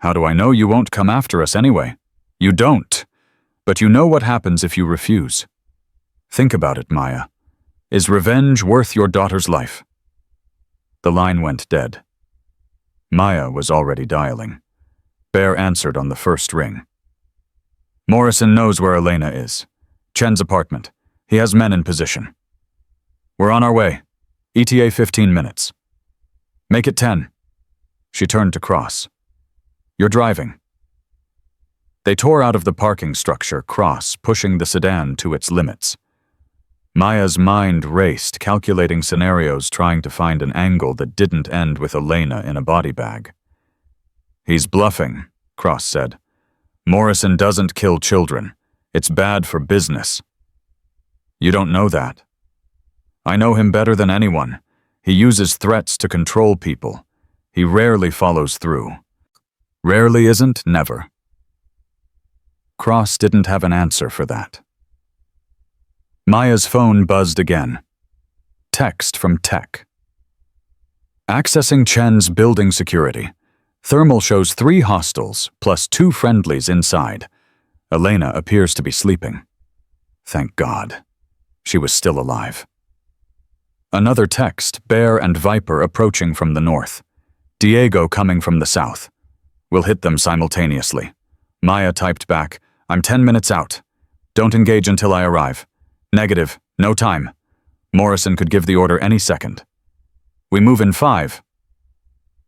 How do I know you won't come after us anyway? You don't. But you know what happens if you refuse. Think about it, Maya. Is revenge worth your daughter's life? The line went dead. Maya was already dialing. Bear answered on the 1st ring. Morrison knows where Elena is. Chen's apartment. He has men in position. We're on our way. ETA 15 minutes. Make it 10. She turned to Cross. You're driving. They tore out of the parking structure, Cross pushing the sedan to its limits. Maya's mind raced, calculating scenarios, trying to find an angle that didn't end with Elena in a body bag. He's bluffing, Cross said. Morrison doesn't kill children. It's bad for business. You don't know that. I know him better than anyone. He uses threats to control people. He rarely follows through. Rarely isn't never. Cross didn't have an answer for that. Maya's phone buzzed again. Text from Tech. Accessing Chen's building security. Thermal shows 3 hostiles, plus 2 friendlies inside. Elena appears to be sleeping. Thank God. She was still alive. Another text, Bear and Viper approaching from the north. Diego coming from the south. We'll hit them simultaneously. Maya typed back, I'm 10 minutes out. Don't engage until I arrive. Negative, no time. Morrison could give the order any second. We move in 5.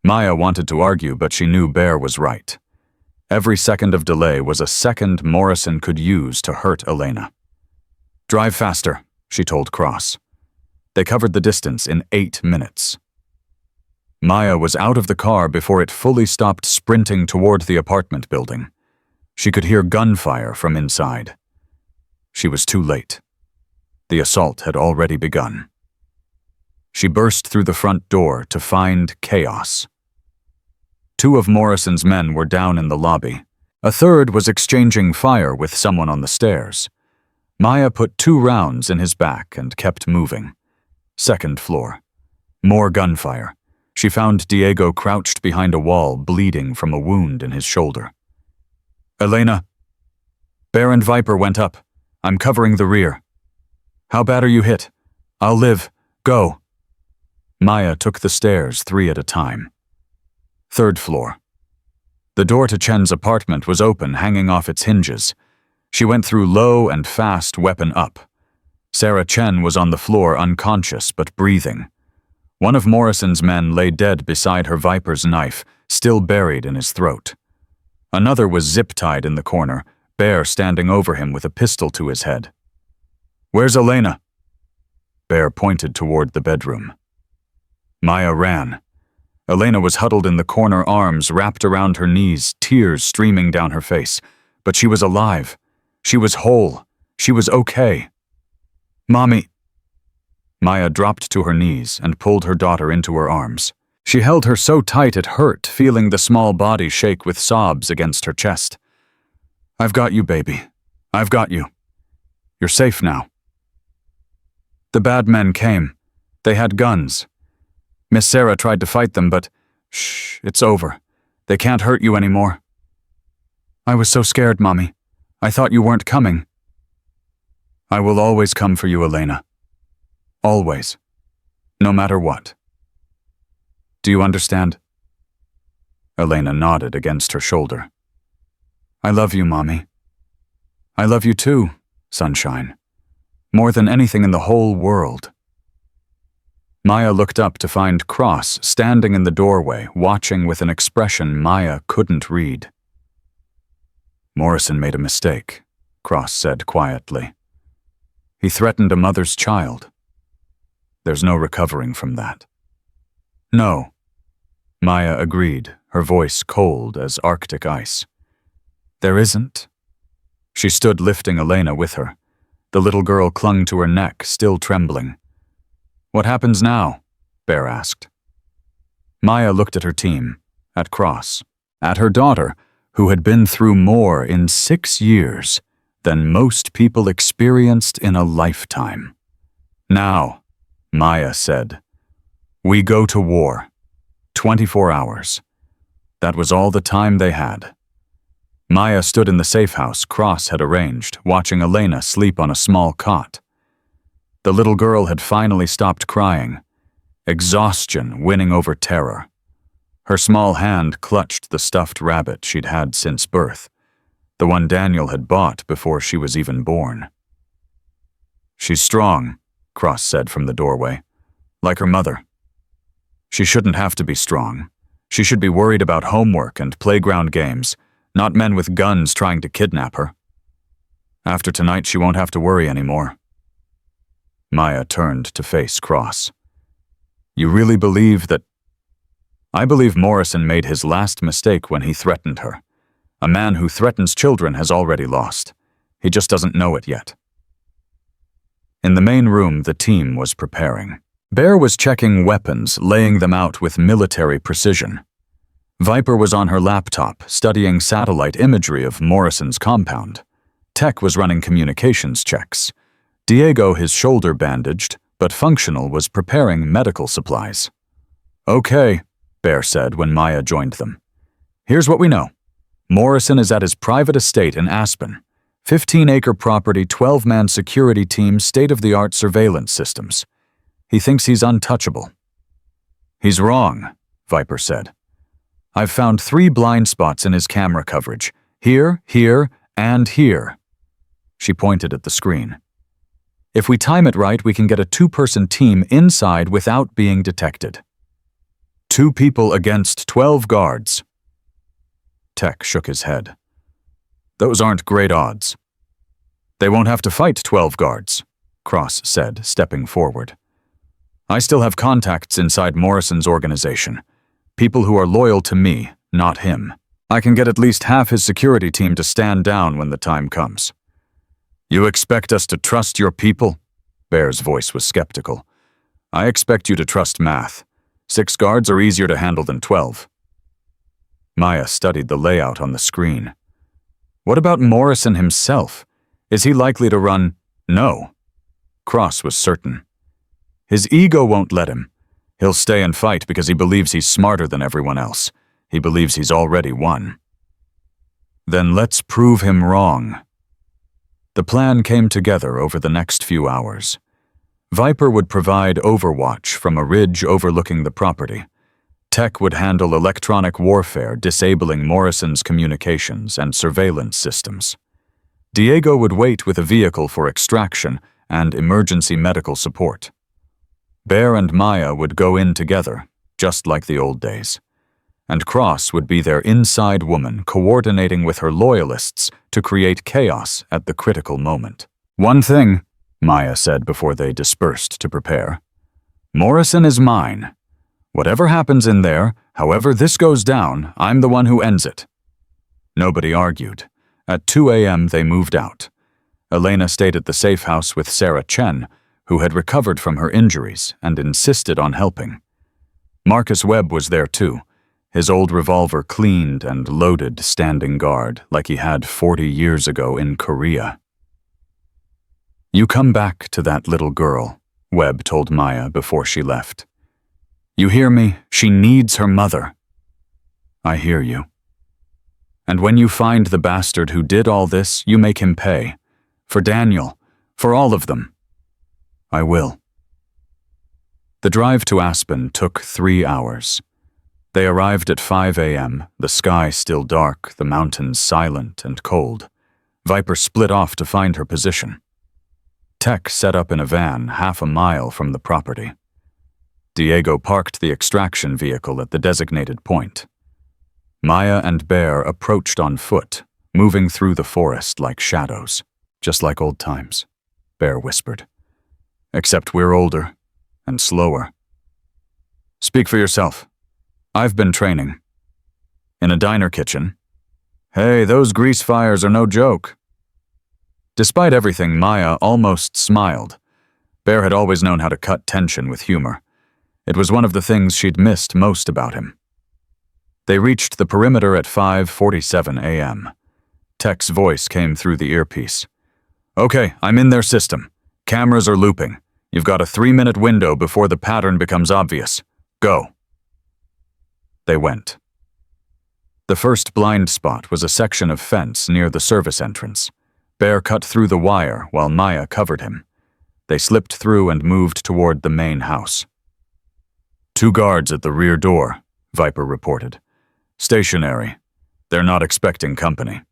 Maya wanted to argue, but she knew Bear was right. Every second of delay was a second Morrison could use to hurt Elena. Drive faster, she told Cross. They covered the distance in 8 minutes. Maya was out of the car before it fully stopped sprinting toward the apartment building. She could hear gunfire from inside. She was too late. The assault had already begun. She burst through the front door to find chaos. 2 of Morrison's men were down in the lobby. A third was exchanging fire with someone on the stairs. Maya put 2 rounds in his back and kept moving. 2nd floor. More gunfire. She found Diego crouched behind a wall, bleeding from a wound in his shoulder. Elena. Bear and Viper went up. I'm covering the rear. How bad are you hit? I'll live. Go. Maya took the stairs 3 at a time. 3rd floor. The door to Chen's apartment was open, hanging off its hinges. She went through low and fast, weapon up. Sarah Chen was on the floor, unconscious but breathing. One of Morrison's men lay dead beside her Viper's knife, still buried in his throat. Another was zip-tied in the corner, Bear standing over him with a pistol to his head. Where's Elena? Bear pointed toward the bedroom. Maya ran. Elena was huddled in the corner, arms wrapped around her knees, tears streaming down her face. But she was alive. She was whole. She was okay. Mommy. Maya dropped to her knees and pulled her daughter into her arms. She held her so tight it hurt, feeling the small body shake with sobs against her chest. I've got you, baby. I've got you. You're safe now. The bad men came. They had guns. Miss Sarah tried to fight them, but shh, it's over. They can't hurt you anymore. I was so scared, Mommy. I thought you weren't coming. I will always come for you, Elena. Always. No matter what. Do you understand? Elena nodded against her shoulder. I love you, Mommy. I love you too, Sunshine. More than anything in the whole world. Maya looked up to find Cross standing in the doorway, watching with an expression Maya couldn't read. "Morrison made a mistake," Cross said quietly. "He threatened a mother's child. There's no recovering from that." "No," Maya agreed, her voice cold as Arctic ice. "There isn't." She stood lifting Elena with her. The little girl clung to her neck, still trembling. "What happens now?" Bear asked. Maya looked at her team, at Cross, at her daughter, who had been through more in 6 years than most people experienced in a lifetime. "Now," Maya said, "we go to war. 24 hours. That was all the time they had." Maya stood in the safe house Cross had arranged, watching Elena sleep on a small cot. The little girl had finally stopped crying, exhaustion winning over terror. Her small hand clutched the stuffed rabbit she'd had since birth, the one Daniel had bought before she was even born. "She's strong," Cross said from the doorway, "like her mother. She shouldn't have to be strong. She should be worried about homework and playground games, not men with guns trying to kidnap her. After tonight, she won't have to worry anymore." Maya turned to face Cross. "You really believe that—" "I believe Morrison made his last mistake when he threatened her. A man who threatens children has already lost. He just doesn't know it yet." In the main room, the team was preparing. Bear was checking weapons, laying them out with military precision. Viper was on her laptop, studying satellite imagery of Morrison's compound. Tech was running communications checks. Diego, his shoulder bandaged, but functional, was preparing medical supplies. "Okay," Bear said when Maya joined them. "Here's what we know. Morrison is at his private estate in Aspen. 15-acre property, 12-man security team, state-of-the-art surveillance systems. He thinks he's untouchable." "He's wrong," Viper said. "I've found 3 blind spots in his camera coverage. Here, here, and here." She pointed at the screen. "If we time it right, we can get a 2-person team inside without being detected. 2 people against 12 guards. Tech shook his head. "Those aren't great odds." "They won't have to fight 12 guards," Cross said, stepping forward. "I still have contacts inside Morrison's organization. People who are loyal to me, not him. I can get at least half his security team to stand down when the time comes." "You expect us to trust your people?" Bear's voice was skeptical. "I expect you to trust math. 6 guards are easier to handle than 12. Maya studied the layout on the screen. "What about Morrison himself? Is he likely to run?" "No." Cross was certain. "His ego won't let him. He'll stay and fight because he believes he's smarter than everyone else. He believes he's already won." "Then let's prove him wrong." The plan came together over the next few hours. Viper would provide overwatch from a ridge overlooking the property. Tech would handle electronic warfare, disabling Morrison's communications and surveillance systems. Diego would wait with a vehicle for extraction and emergency medical support. Bear and Maya would go in together, just like the old days. And Cross would be their inside woman, coordinating with her loyalists to create chaos at the critical moment. "One thing," Maya said before they dispersed to prepare. "Morrison is mine. Whatever happens in there, however this goes down, I'm the one who ends it." Nobody argued. At 2 a.m. they moved out. Elena stayed at the safe house with Sarah Chen, who had recovered from her injuries and insisted on helping. Marcus Webb was there too, his old revolver cleaned and loaded standing guard like he had 40 years ago in Korea. "You come back to that little girl," Webb told Maya before she left. "You hear me? She needs her mother." "I hear you." "And when you find the bastard who did all this, you make him pay. For Daniel, for all of them." "I will." The drive to Aspen took 3 hours. They arrived at 5 a.m., the sky still dark, the mountains silent and cold. Viper split off to find her position. Tech set up in a van half a mile from the property. Diego parked the extraction vehicle at the designated point. Maya and Bear approached on foot, moving through the forest like shadows, just like old times, Bear whispered. Except we're older and slower. Speak for yourself. I've been training. In a diner kitchen. Hey, those grease fires are no joke. Despite everything, Maya almost smiled. Bear had always known how to cut tension with humor. It was one of the things she'd missed most about him. They reached the perimeter at 5:47 a.m. Tech's voice came through the earpiece. Okay, I'm in their system. Cameras are looping. You've got a 3-minute window before the pattern becomes obvious. Go. They went. The first blind spot was a section of fence near the service entrance. Bear cut through the wire while Maya covered him. They slipped through and moved toward the main house. 2 guards at the rear door, Viper reported. Stationary. They're not expecting company.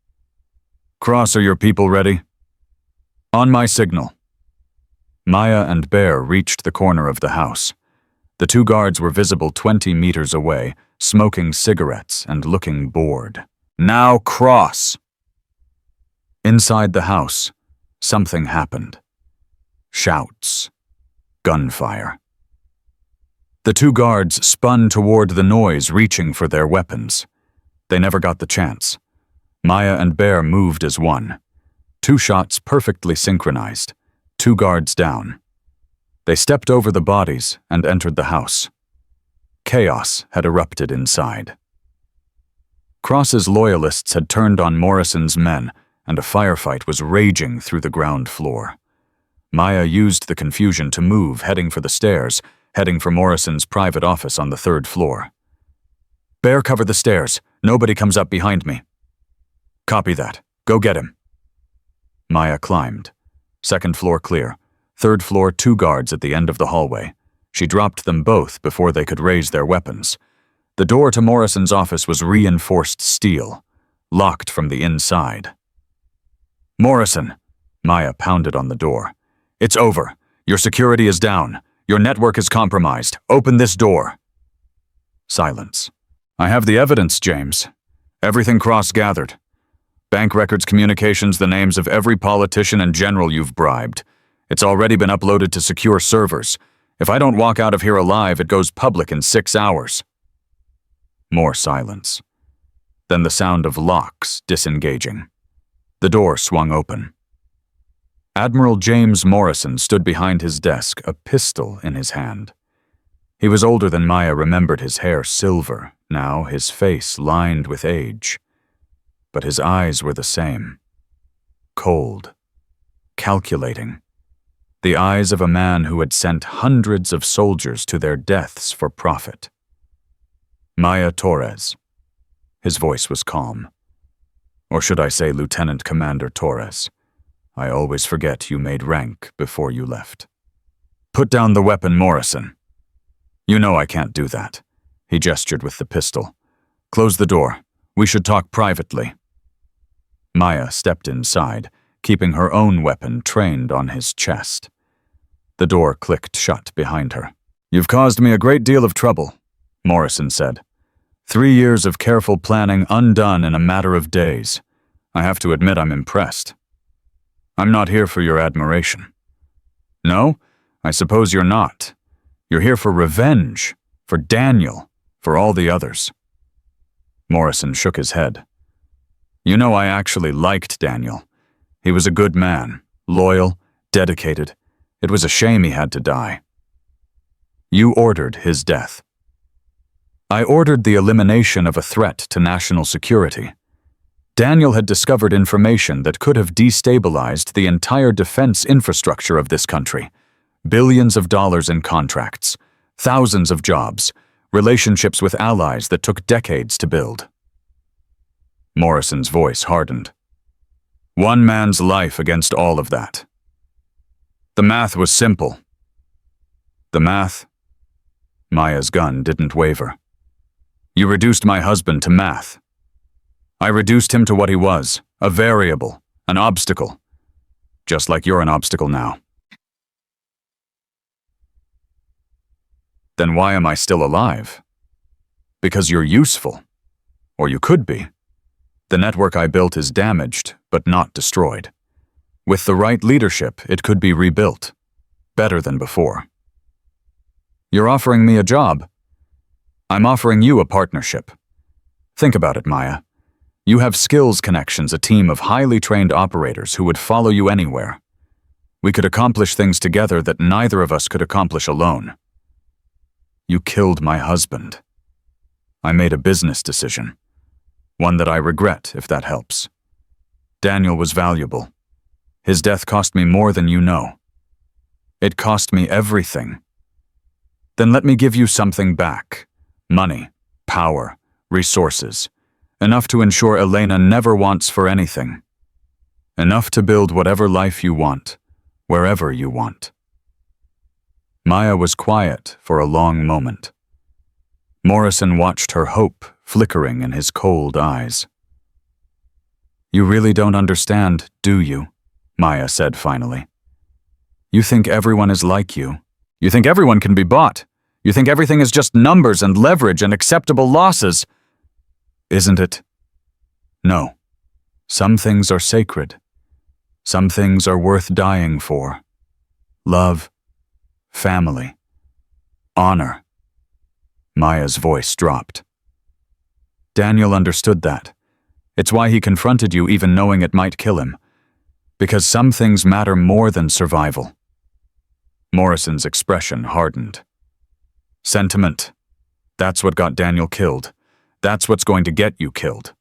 Cross, are your people ready? On my signal. Maya and Bear reached the corner of the house. The 2 guards were visible 20 meters away, smoking cigarettes and looking bored. Now cross! Inside the house, something happened. Shouts. Gunfire. The 2 guards spun toward the noise, reaching for their weapons. They never got the chance. Maya and Bear moved as one. 2 shots perfectly synchronized. 2 guards down. They stepped over the bodies and entered the house. Chaos had erupted inside. Cross's loyalists had turned on Morrison's men, and a firefight was raging through the ground floor. Maya used the confusion to move, heading for the stairs, heading for Morrison's private office on the 3rd floor. Bear, cover the stairs. Nobody comes up behind me. Copy that. Go get him. Maya climbed. 2nd floor clear. 3rd floor, 2 guards at the end of the hallway. She dropped them both before they could raise their weapons. The door to Morrison's office was reinforced steel, locked from the inside. Morrison! Maya pounded on the door. It's over. Your security is down. Your network is compromised. Open this door. Silence. I have the evidence, James. Everything cross-gathered. Bank records, communications, the names of every politician and general you've bribed. It's already been uploaded to secure servers. If I don't walk out of here alive, it goes public in 6 hours. More silence. Then the sound of locks disengaging. The door swung open. Admiral James Morrison stood behind his desk, a pistol in his hand. He was older than Maya remembered, his hair silver, now his face lined with age. But his eyes were the same. Cold. Calculating. The eyes of a man who had sent hundreds of soldiers to their deaths for profit. Maya Torres. His voice was calm. Or should I say Lieutenant Commander Torres? I always forget you made rank before you left. Put down the weapon, Morrison. You know I can't do that. He gestured with the pistol. Close the door. We should talk privately. Maya stepped inside, keeping her own weapon trained on his chest. The door clicked shut behind her. You've caused me a great deal of trouble, Morrison said. 3 years of careful planning undone in a matter of days. I have to admit I'm impressed. I'm not here for your admiration. No, I suppose you're not. You're here for revenge, for Daniel, for all the others. Morrison shook his head. You know, I actually liked Daniel. He was a good man, loyal, dedicated. It was a shame he had to die. You ordered his death. I ordered the elimination of a threat to national security. Daniel had discovered information that could have destabilized the entire defense infrastructure of this country. Billions of dollars in contracts, thousands of jobs, relationships with allies that took decades to build. Morrison's voice hardened. One man's life against all of that. The math was simple. The math? Maya's gun didn't waver. You reduced my husband to math. I reduced him to what he was, a variable, an obstacle. Just like you're an obstacle now. Then why am I still alive? Because you're useful. Or you could be. The network I built is damaged, but not destroyed. With the right leadership, it could be rebuilt. Better than before. You're offering me a job. I'm offering you a partnership. Think about it, Maya. You have skills connections, a team of highly trained operators who would follow you anywhere. We could accomplish things together that neither of us could accomplish alone. You killed my husband. I made a business decision. One that I regret, if that helps. Daniel was valuable. His death cost me more than you know. It cost me everything. Then let me give you something back. Money, power, resources. Enough to ensure Elena never wants for anything. Enough to build whatever life you want, wherever you want. Maya was quiet for a long moment. Morrison watched her hope flickering in his cold eyes. You really don't understand, do you? Maya said finally. You think everyone is like you. You think everyone can be bought. You think everything is just numbers and leverage and acceptable losses. Isn't it? No. Some things are sacred. Some things are worth dying for. Love, family, honor. Maya's voice dropped. Daniel understood that. It's why he confronted you even knowing it might kill him. Because some things matter more than survival. Morrison's expression hardened. Sentiment. That's what got Daniel killed. That's what's going to get you killed.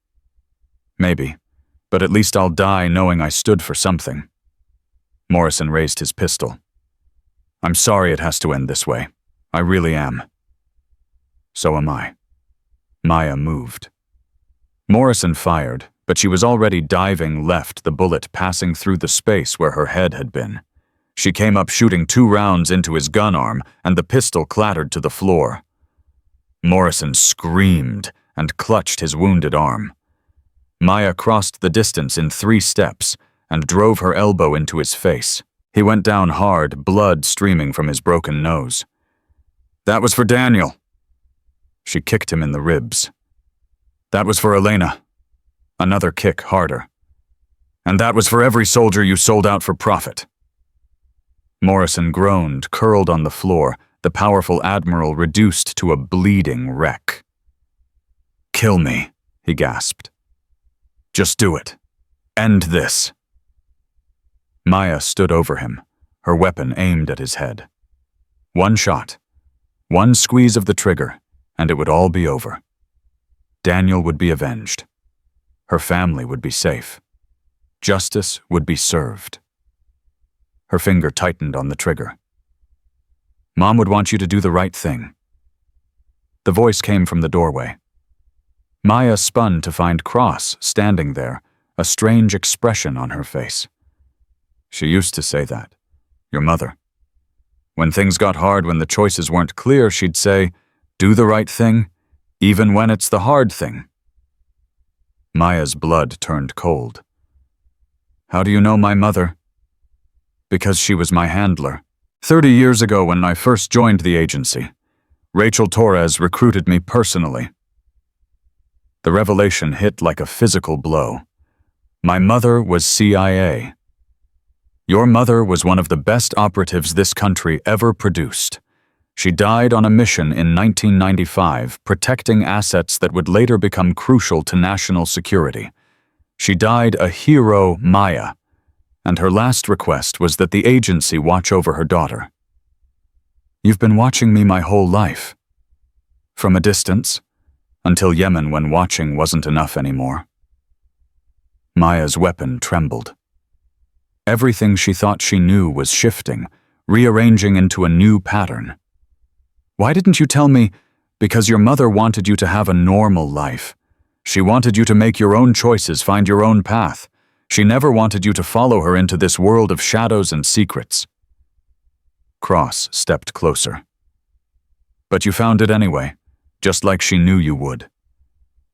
Maybe, but at least I'll die knowing I stood for something. Morrison raised his pistol. I'm sorry it has to end this way. I really am. So am I. Maya moved. Morrison fired, but she was already diving left, the bullet passing through the space where her head had been. She came up shooting 2 rounds into his gun arm, and the pistol clattered to the floor. Morrison screamed and clutched his wounded arm. Maya crossed the distance in 3 steps and drove her elbow into his face. He went down hard, blood streaming from his broken nose. That was for Daniel. She kicked him in the ribs. That was for Elena. Another kick harder. And that was for every soldier you sold out for profit. Morrison groaned, curled on the floor, the powerful admiral reduced to a bleeding wreck. Kill me, he gasped. Just do it. End this. Maya stood over him, her weapon aimed at his head. 1 shot, 1 squeeze of the trigger, and it would all be over. Daniel would be avenged. Her family would be safe. Justice would be served. Her finger tightened on the trigger. Mom would want you to do the right thing. The voice came from the doorway. Maya spun to find Cross standing there, a strange expression on her face. She used to say that. Your mother. When things got hard, when the choices weren't clear, she'd say, do the right thing, even when it's the hard thing. Maya's blood turned cold. How do you know my mother? Because she was my handler. 30 years ago when I first joined the agency, Rachel Torres recruited me personally. The revelation hit like a physical blow. My mother was CIA. Your mother was one of the best operatives this country ever produced. She died on a mission in 1995, protecting assets that would later become crucial to national security. She died a hero, Maya, and her last request was that the agency watch over her daughter. You've been watching me my whole life. From a distance, until Yemen when watching wasn't enough anymore. Maya's weapon trembled. Everything she thought she knew was shifting, rearranging into a new pattern. Why didn't you tell me? Because your mother wanted you to have a normal life. She wanted you to make your own choices, find your own path. She never wanted you to follow her into this world of shadows and secrets. Cross stepped closer. But you found it anyway, just like she knew you would.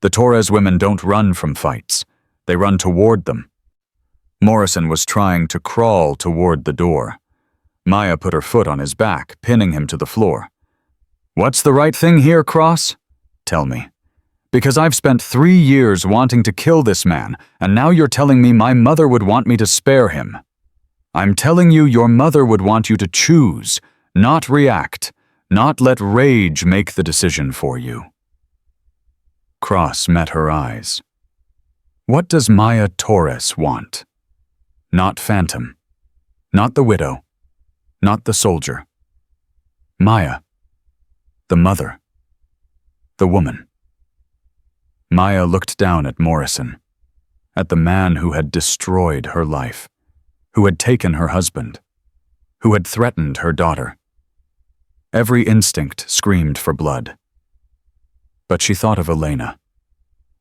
The Torres women don't run from fights. They run toward them. Morrison was trying to crawl toward the door. Maya put her foot on his back, pinning him to the floor. What's the right thing here, Cross? Tell me. Because I've spent 3 years wanting to kill this man, and now you're telling me my mother would want me to spare him. I'm telling you your mother would want you to choose, not react, not let rage make the decision for you. Cross met her eyes. What does Maya Torres want? Not Phantom. Not the widow. Not the soldier. Maya. The mother. The woman. Maya looked down at Morrison, at the man who had destroyed her life, who had taken her husband, who had threatened her daughter. Every instinct screamed for blood. But she thought of Elena,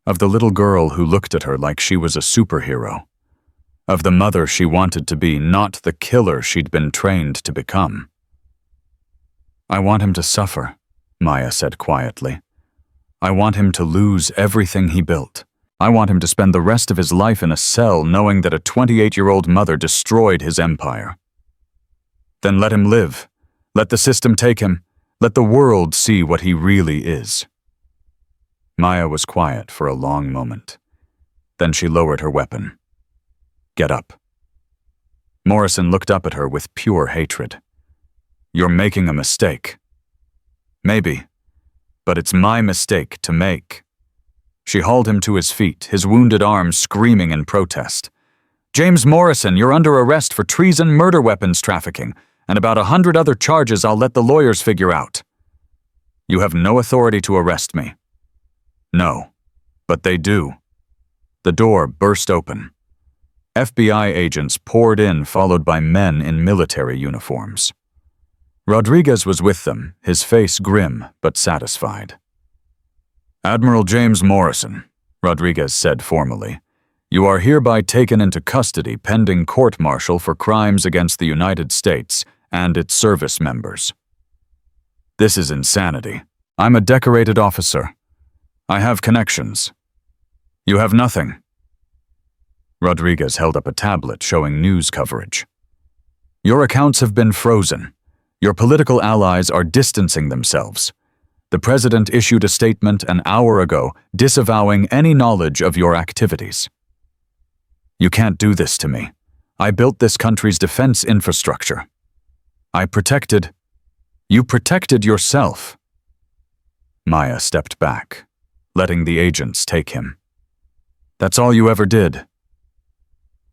of the little girl who looked at her like she was a superhero, of the mother she wanted to be, not the killer she'd been trained to become. I want him to suffer, Maya said quietly. I want him to lose everything he built. I want him to spend the rest of his life in a cell knowing that a 28-year-old mother destroyed his empire. Then let him live. Let the system take him. Let the world see what he really is. Maya was quiet for a long moment. Then she lowered her weapon. Get up. Morrison looked up at her with pure hatred. You're making a mistake. Maybe, but it's my mistake to make. She hauled him to his feet, his wounded arms screaming in protest. James Morrison, you're under arrest for treason, murder weapons trafficking, and about 100 other charges I'll let the lawyers figure out. You have no authority to arrest me. No, but they do. The door burst open. FBI agents poured in, followed by men in military uniforms. Rodriguez was with them, his face grim but satisfied. Admiral James Morrison, Rodriguez said formally, you are hereby taken into custody pending court-martial for crimes against the United States and its service members. This is insanity. I'm a decorated officer. I have connections. You have nothing. Rodriguez held up a tablet showing news coverage. Your accounts have been frozen. Your political allies are distancing themselves. The president issued a statement an hour ago disavowing any knowledge of your activities. You can't do this to me. I built this country's defense infrastructure. You protected yourself. Maya stepped back, letting the agents take him. That's all you ever did.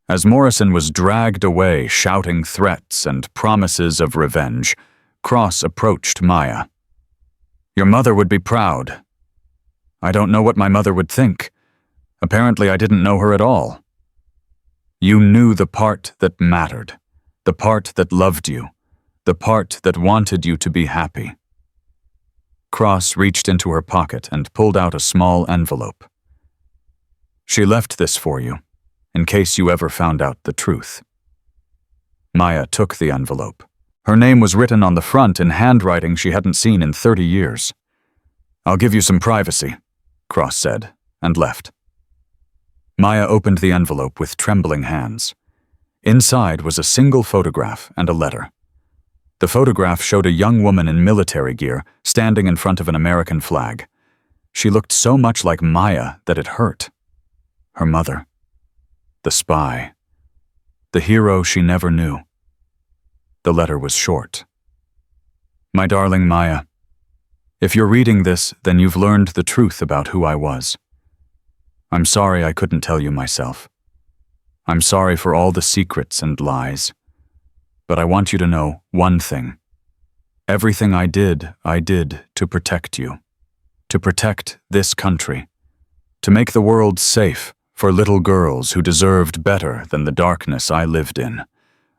As Morrison was dragged away, shouting threats and promises of revenge, Cross approached Maya. Your mother would be proud. I don't know what my mother would think. Apparently, I didn't know her at all. You knew the part that mattered, the part that loved you, the part that wanted you to be happy. Cross reached into her pocket and pulled out a small envelope. She left this for you, in case you ever found out the truth. Maya took the envelope. Her name was written on the front in handwriting she hadn't seen in 30 years. I'll give you some privacy, Cross said, and left. Maya opened the envelope with trembling hands. Inside was a single photograph and a letter. The photograph showed a young woman in military gear standing in front of an American flag. She looked so much like Maya that it hurt. Her mother. The spy. The hero she never knew. The letter was short. My darling Maya, if you're reading this, then you've learned the truth about who I was. I'm sorry I couldn't tell you myself. I'm sorry for all the secrets and lies. But I want you to know one thing. Everything I did to protect you. To protect this country. To make the world safe for little girls who deserved better than the darkness I lived in.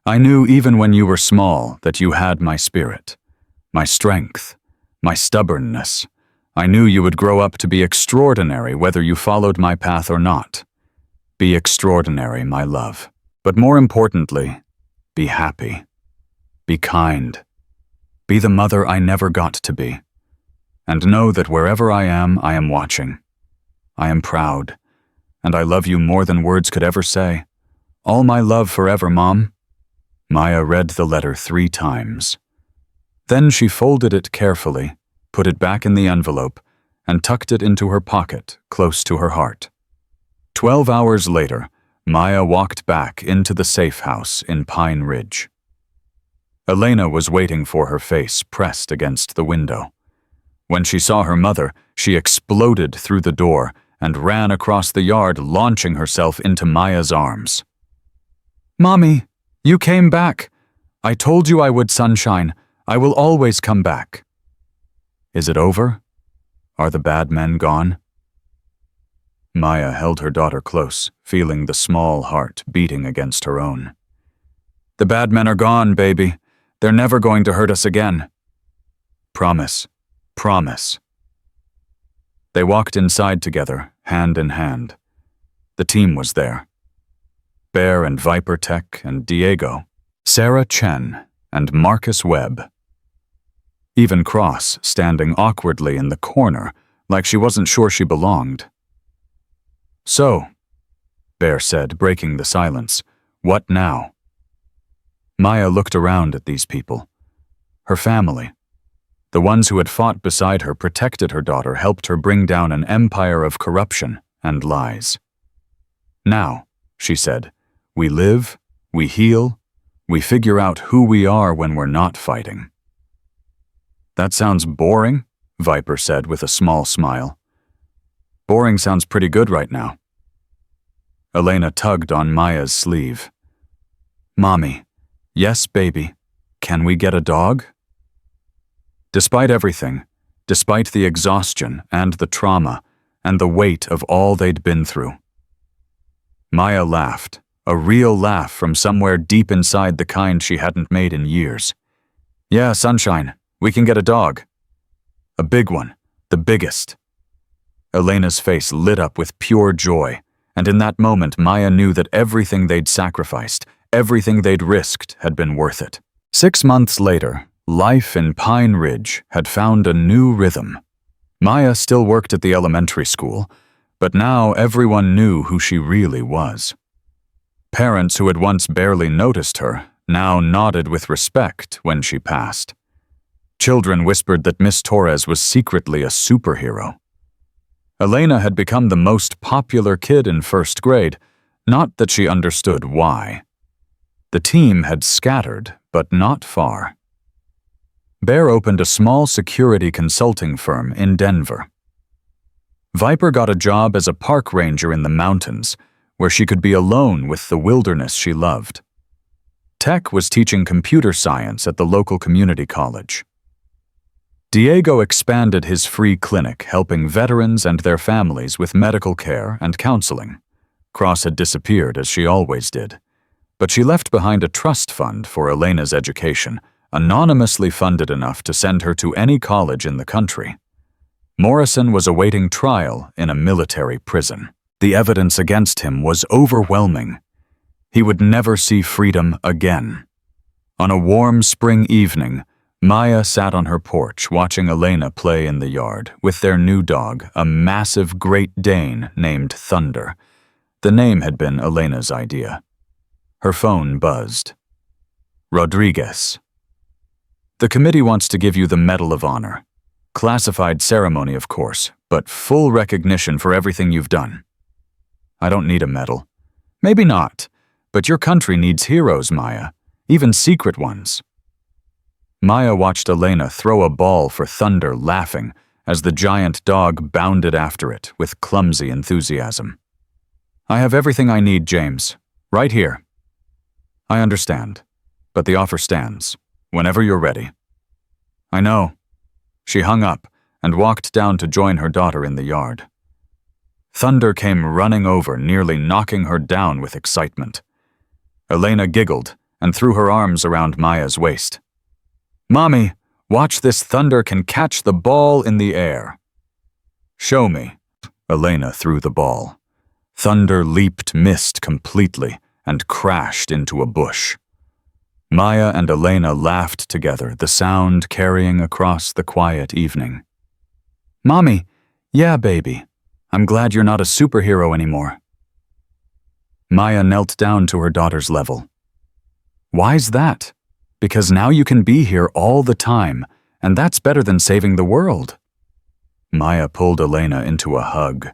I knew even when you were small that you had my spirit, my strength, my stubbornness. I knew you would grow up to be extraordinary whether you followed my path or not. Be extraordinary, my love. But more importantly, be happy. Be kind. Be the mother I never got to be. And know that wherever I am watching. I am proud, and I love you more than words could ever say. All my love forever, Mom. Maya read the letter 3 times. Then she folded it carefully, put it back in the envelope, and tucked it into her pocket, close to her heart. 12 hours later, Maya walked back into the safe house in Pine Ridge. Elena was waiting for her face pressed against the window. When she saw her mother, she exploded through the door and ran across the yard, launching herself into Maya's arms. "Mommy, you came back. I told you I would, Sunshine. I will always come back." "Is it over? Are the bad men gone?" Maya held her daughter close, feeling the small heart beating against her own. "The bad men are gone, baby. They're never going to hurt us again." "Promise. Promise." They walked inside together, hand in hand. The team was there. Bear and Viper Tech and Diego, Sarah Chen and Marcus Webb. Even Cross, standing awkwardly in the corner, like she wasn't sure she belonged. "So," Bear said, breaking the silence, "what now?" Maya looked around at these people. Her family. The ones who had fought beside her, protected her daughter, helped her bring down an empire of corruption and lies. "Now," she said, "we live, we heal, we figure out who we are when we're not fighting." "That sounds boring," Viper said with a small smile. "Boring sounds pretty good right now." Elena tugged on Maya's sleeve. "Mommy, yes, baby, can we get a dog?" Despite everything, despite the exhaustion and the trauma and the weight of all they'd been through, Maya laughed, a real laugh from somewhere deep inside, the kind she hadn't made in years. "Yeah, Sunshine, we can get a dog. A big one, the biggest." Elena's face lit up with pure joy, and in that moment Maya knew that everything they'd sacrificed, everything they'd risked, had been worth it. 6 months later, life in Pine Ridge had found a new rhythm. Maya still worked at the elementary school, but now everyone knew who she really was. Parents who had once barely noticed her now nodded with respect when she passed. Children whispered that Miss Torres was secretly a superhero. Elena had become the most popular kid in first grade, not that she understood why. The team had scattered, but not far. Bear opened a small security consulting firm in Denver. Viper got a job as a park ranger in the mountains, where she could be alone with the wilderness she loved. Tech was teaching computer science at the local community college. Diego expanded his free clinic, helping veterans and their families with medical care and counseling. Cross had disappeared, as she always did, but she left behind a trust fund for Elena's education, anonymously funded enough to send her to any college in the country. Morrison was awaiting trial in a military prison. The evidence against him was overwhelming. He would never see freedom again. On a warm spring evening, Maya sat on her porch watching Elena play in the yard with their new dog, a massive Great Dane named Thunder. The name had been Elena's idea. Her phone buzzed. "Rodriguez. The committee wants to give you the Medal of Honor. Classified ceremony, of course, but full recognition for everything you've done." "I don't need a medal." "Maybe not, but your country needs heroes, Maya, even secret ones." Maya watched Elena throw a ball for Thunder, laughing as the giant dog bounded after it with clumsy enthusiasm. "I have everything I need, James. Right here." "I understand, but the offer stands. Whenever you're ready." "I know." She hung up and walked down to join her daughter in the yard. Thunder came running over, nearly knocking her down with excitement. Elena giggled and threw her arms around Maya's waist. "Mommy, watch this. Thunder can catch the ball in the air." "Show me." Elena threw the ball. Thunder leaped, missed completely, and crashed into a bush. Maya and Elena laughed together, the sound carrying across the quiet evening. "Mommy, yeah, baby. I'm glad you're not a superhero anymore." Maya knelt down to her daughter's level. "Why's that?" "Because now you can be here all the time, And that's better than saving the world. Maya pulled Elena into a hug,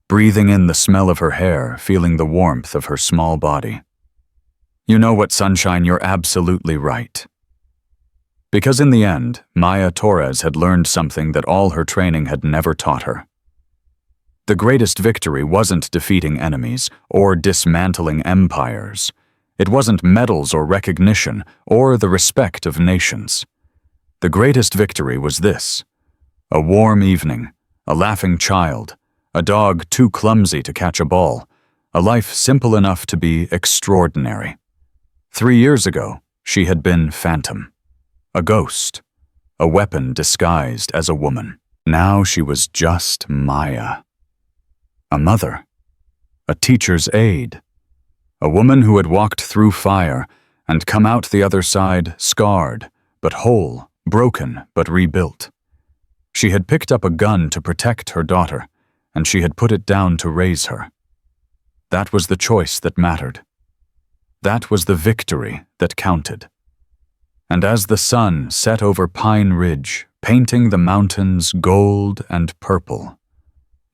breathing in the smell of her hair, feeling the warmth of her small body. You know what, Sunshine, you're absolutely right. Because in the end, Maya Torres had learned something that all her training had never taught her. The greatest victory wasn't defeating enemies or dismantling empires. It wasn't medals or recognition or the respect of nations. The greatest victory was this: a warm evening, a laughing child, a dog too clumsy to catch a ball, a life simple enough to be extraordinary. 3 years ago, she had been Phantom, a ghost, a weapon disguised as a woman. Now she was just Maya. A mother, a teacher's aide, a woman who had walked through fire and come out the other side scarred, but whole, broken, but rebuilt. She had picked up a gun to protect her daughter, and she had put it down to raise her. That was the choice that mattered. That was the victory that counted. And as the sun set over Pine Ridge, painting the mountains gold and purple,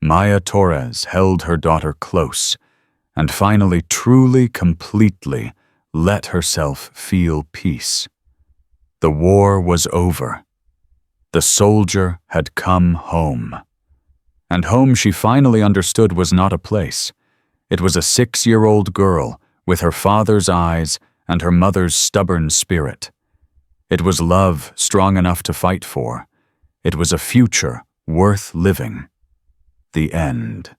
Maya Torres held her daughter close and finally truly, completely let herself feel peace. The war was over. The soldier had come home. And home, she finally understood, was not a place. It was a 6-year-old girl with her father's eyes and her mother's stubborn spirit. It was love strong enough to fight for. It was a future worth living. The end.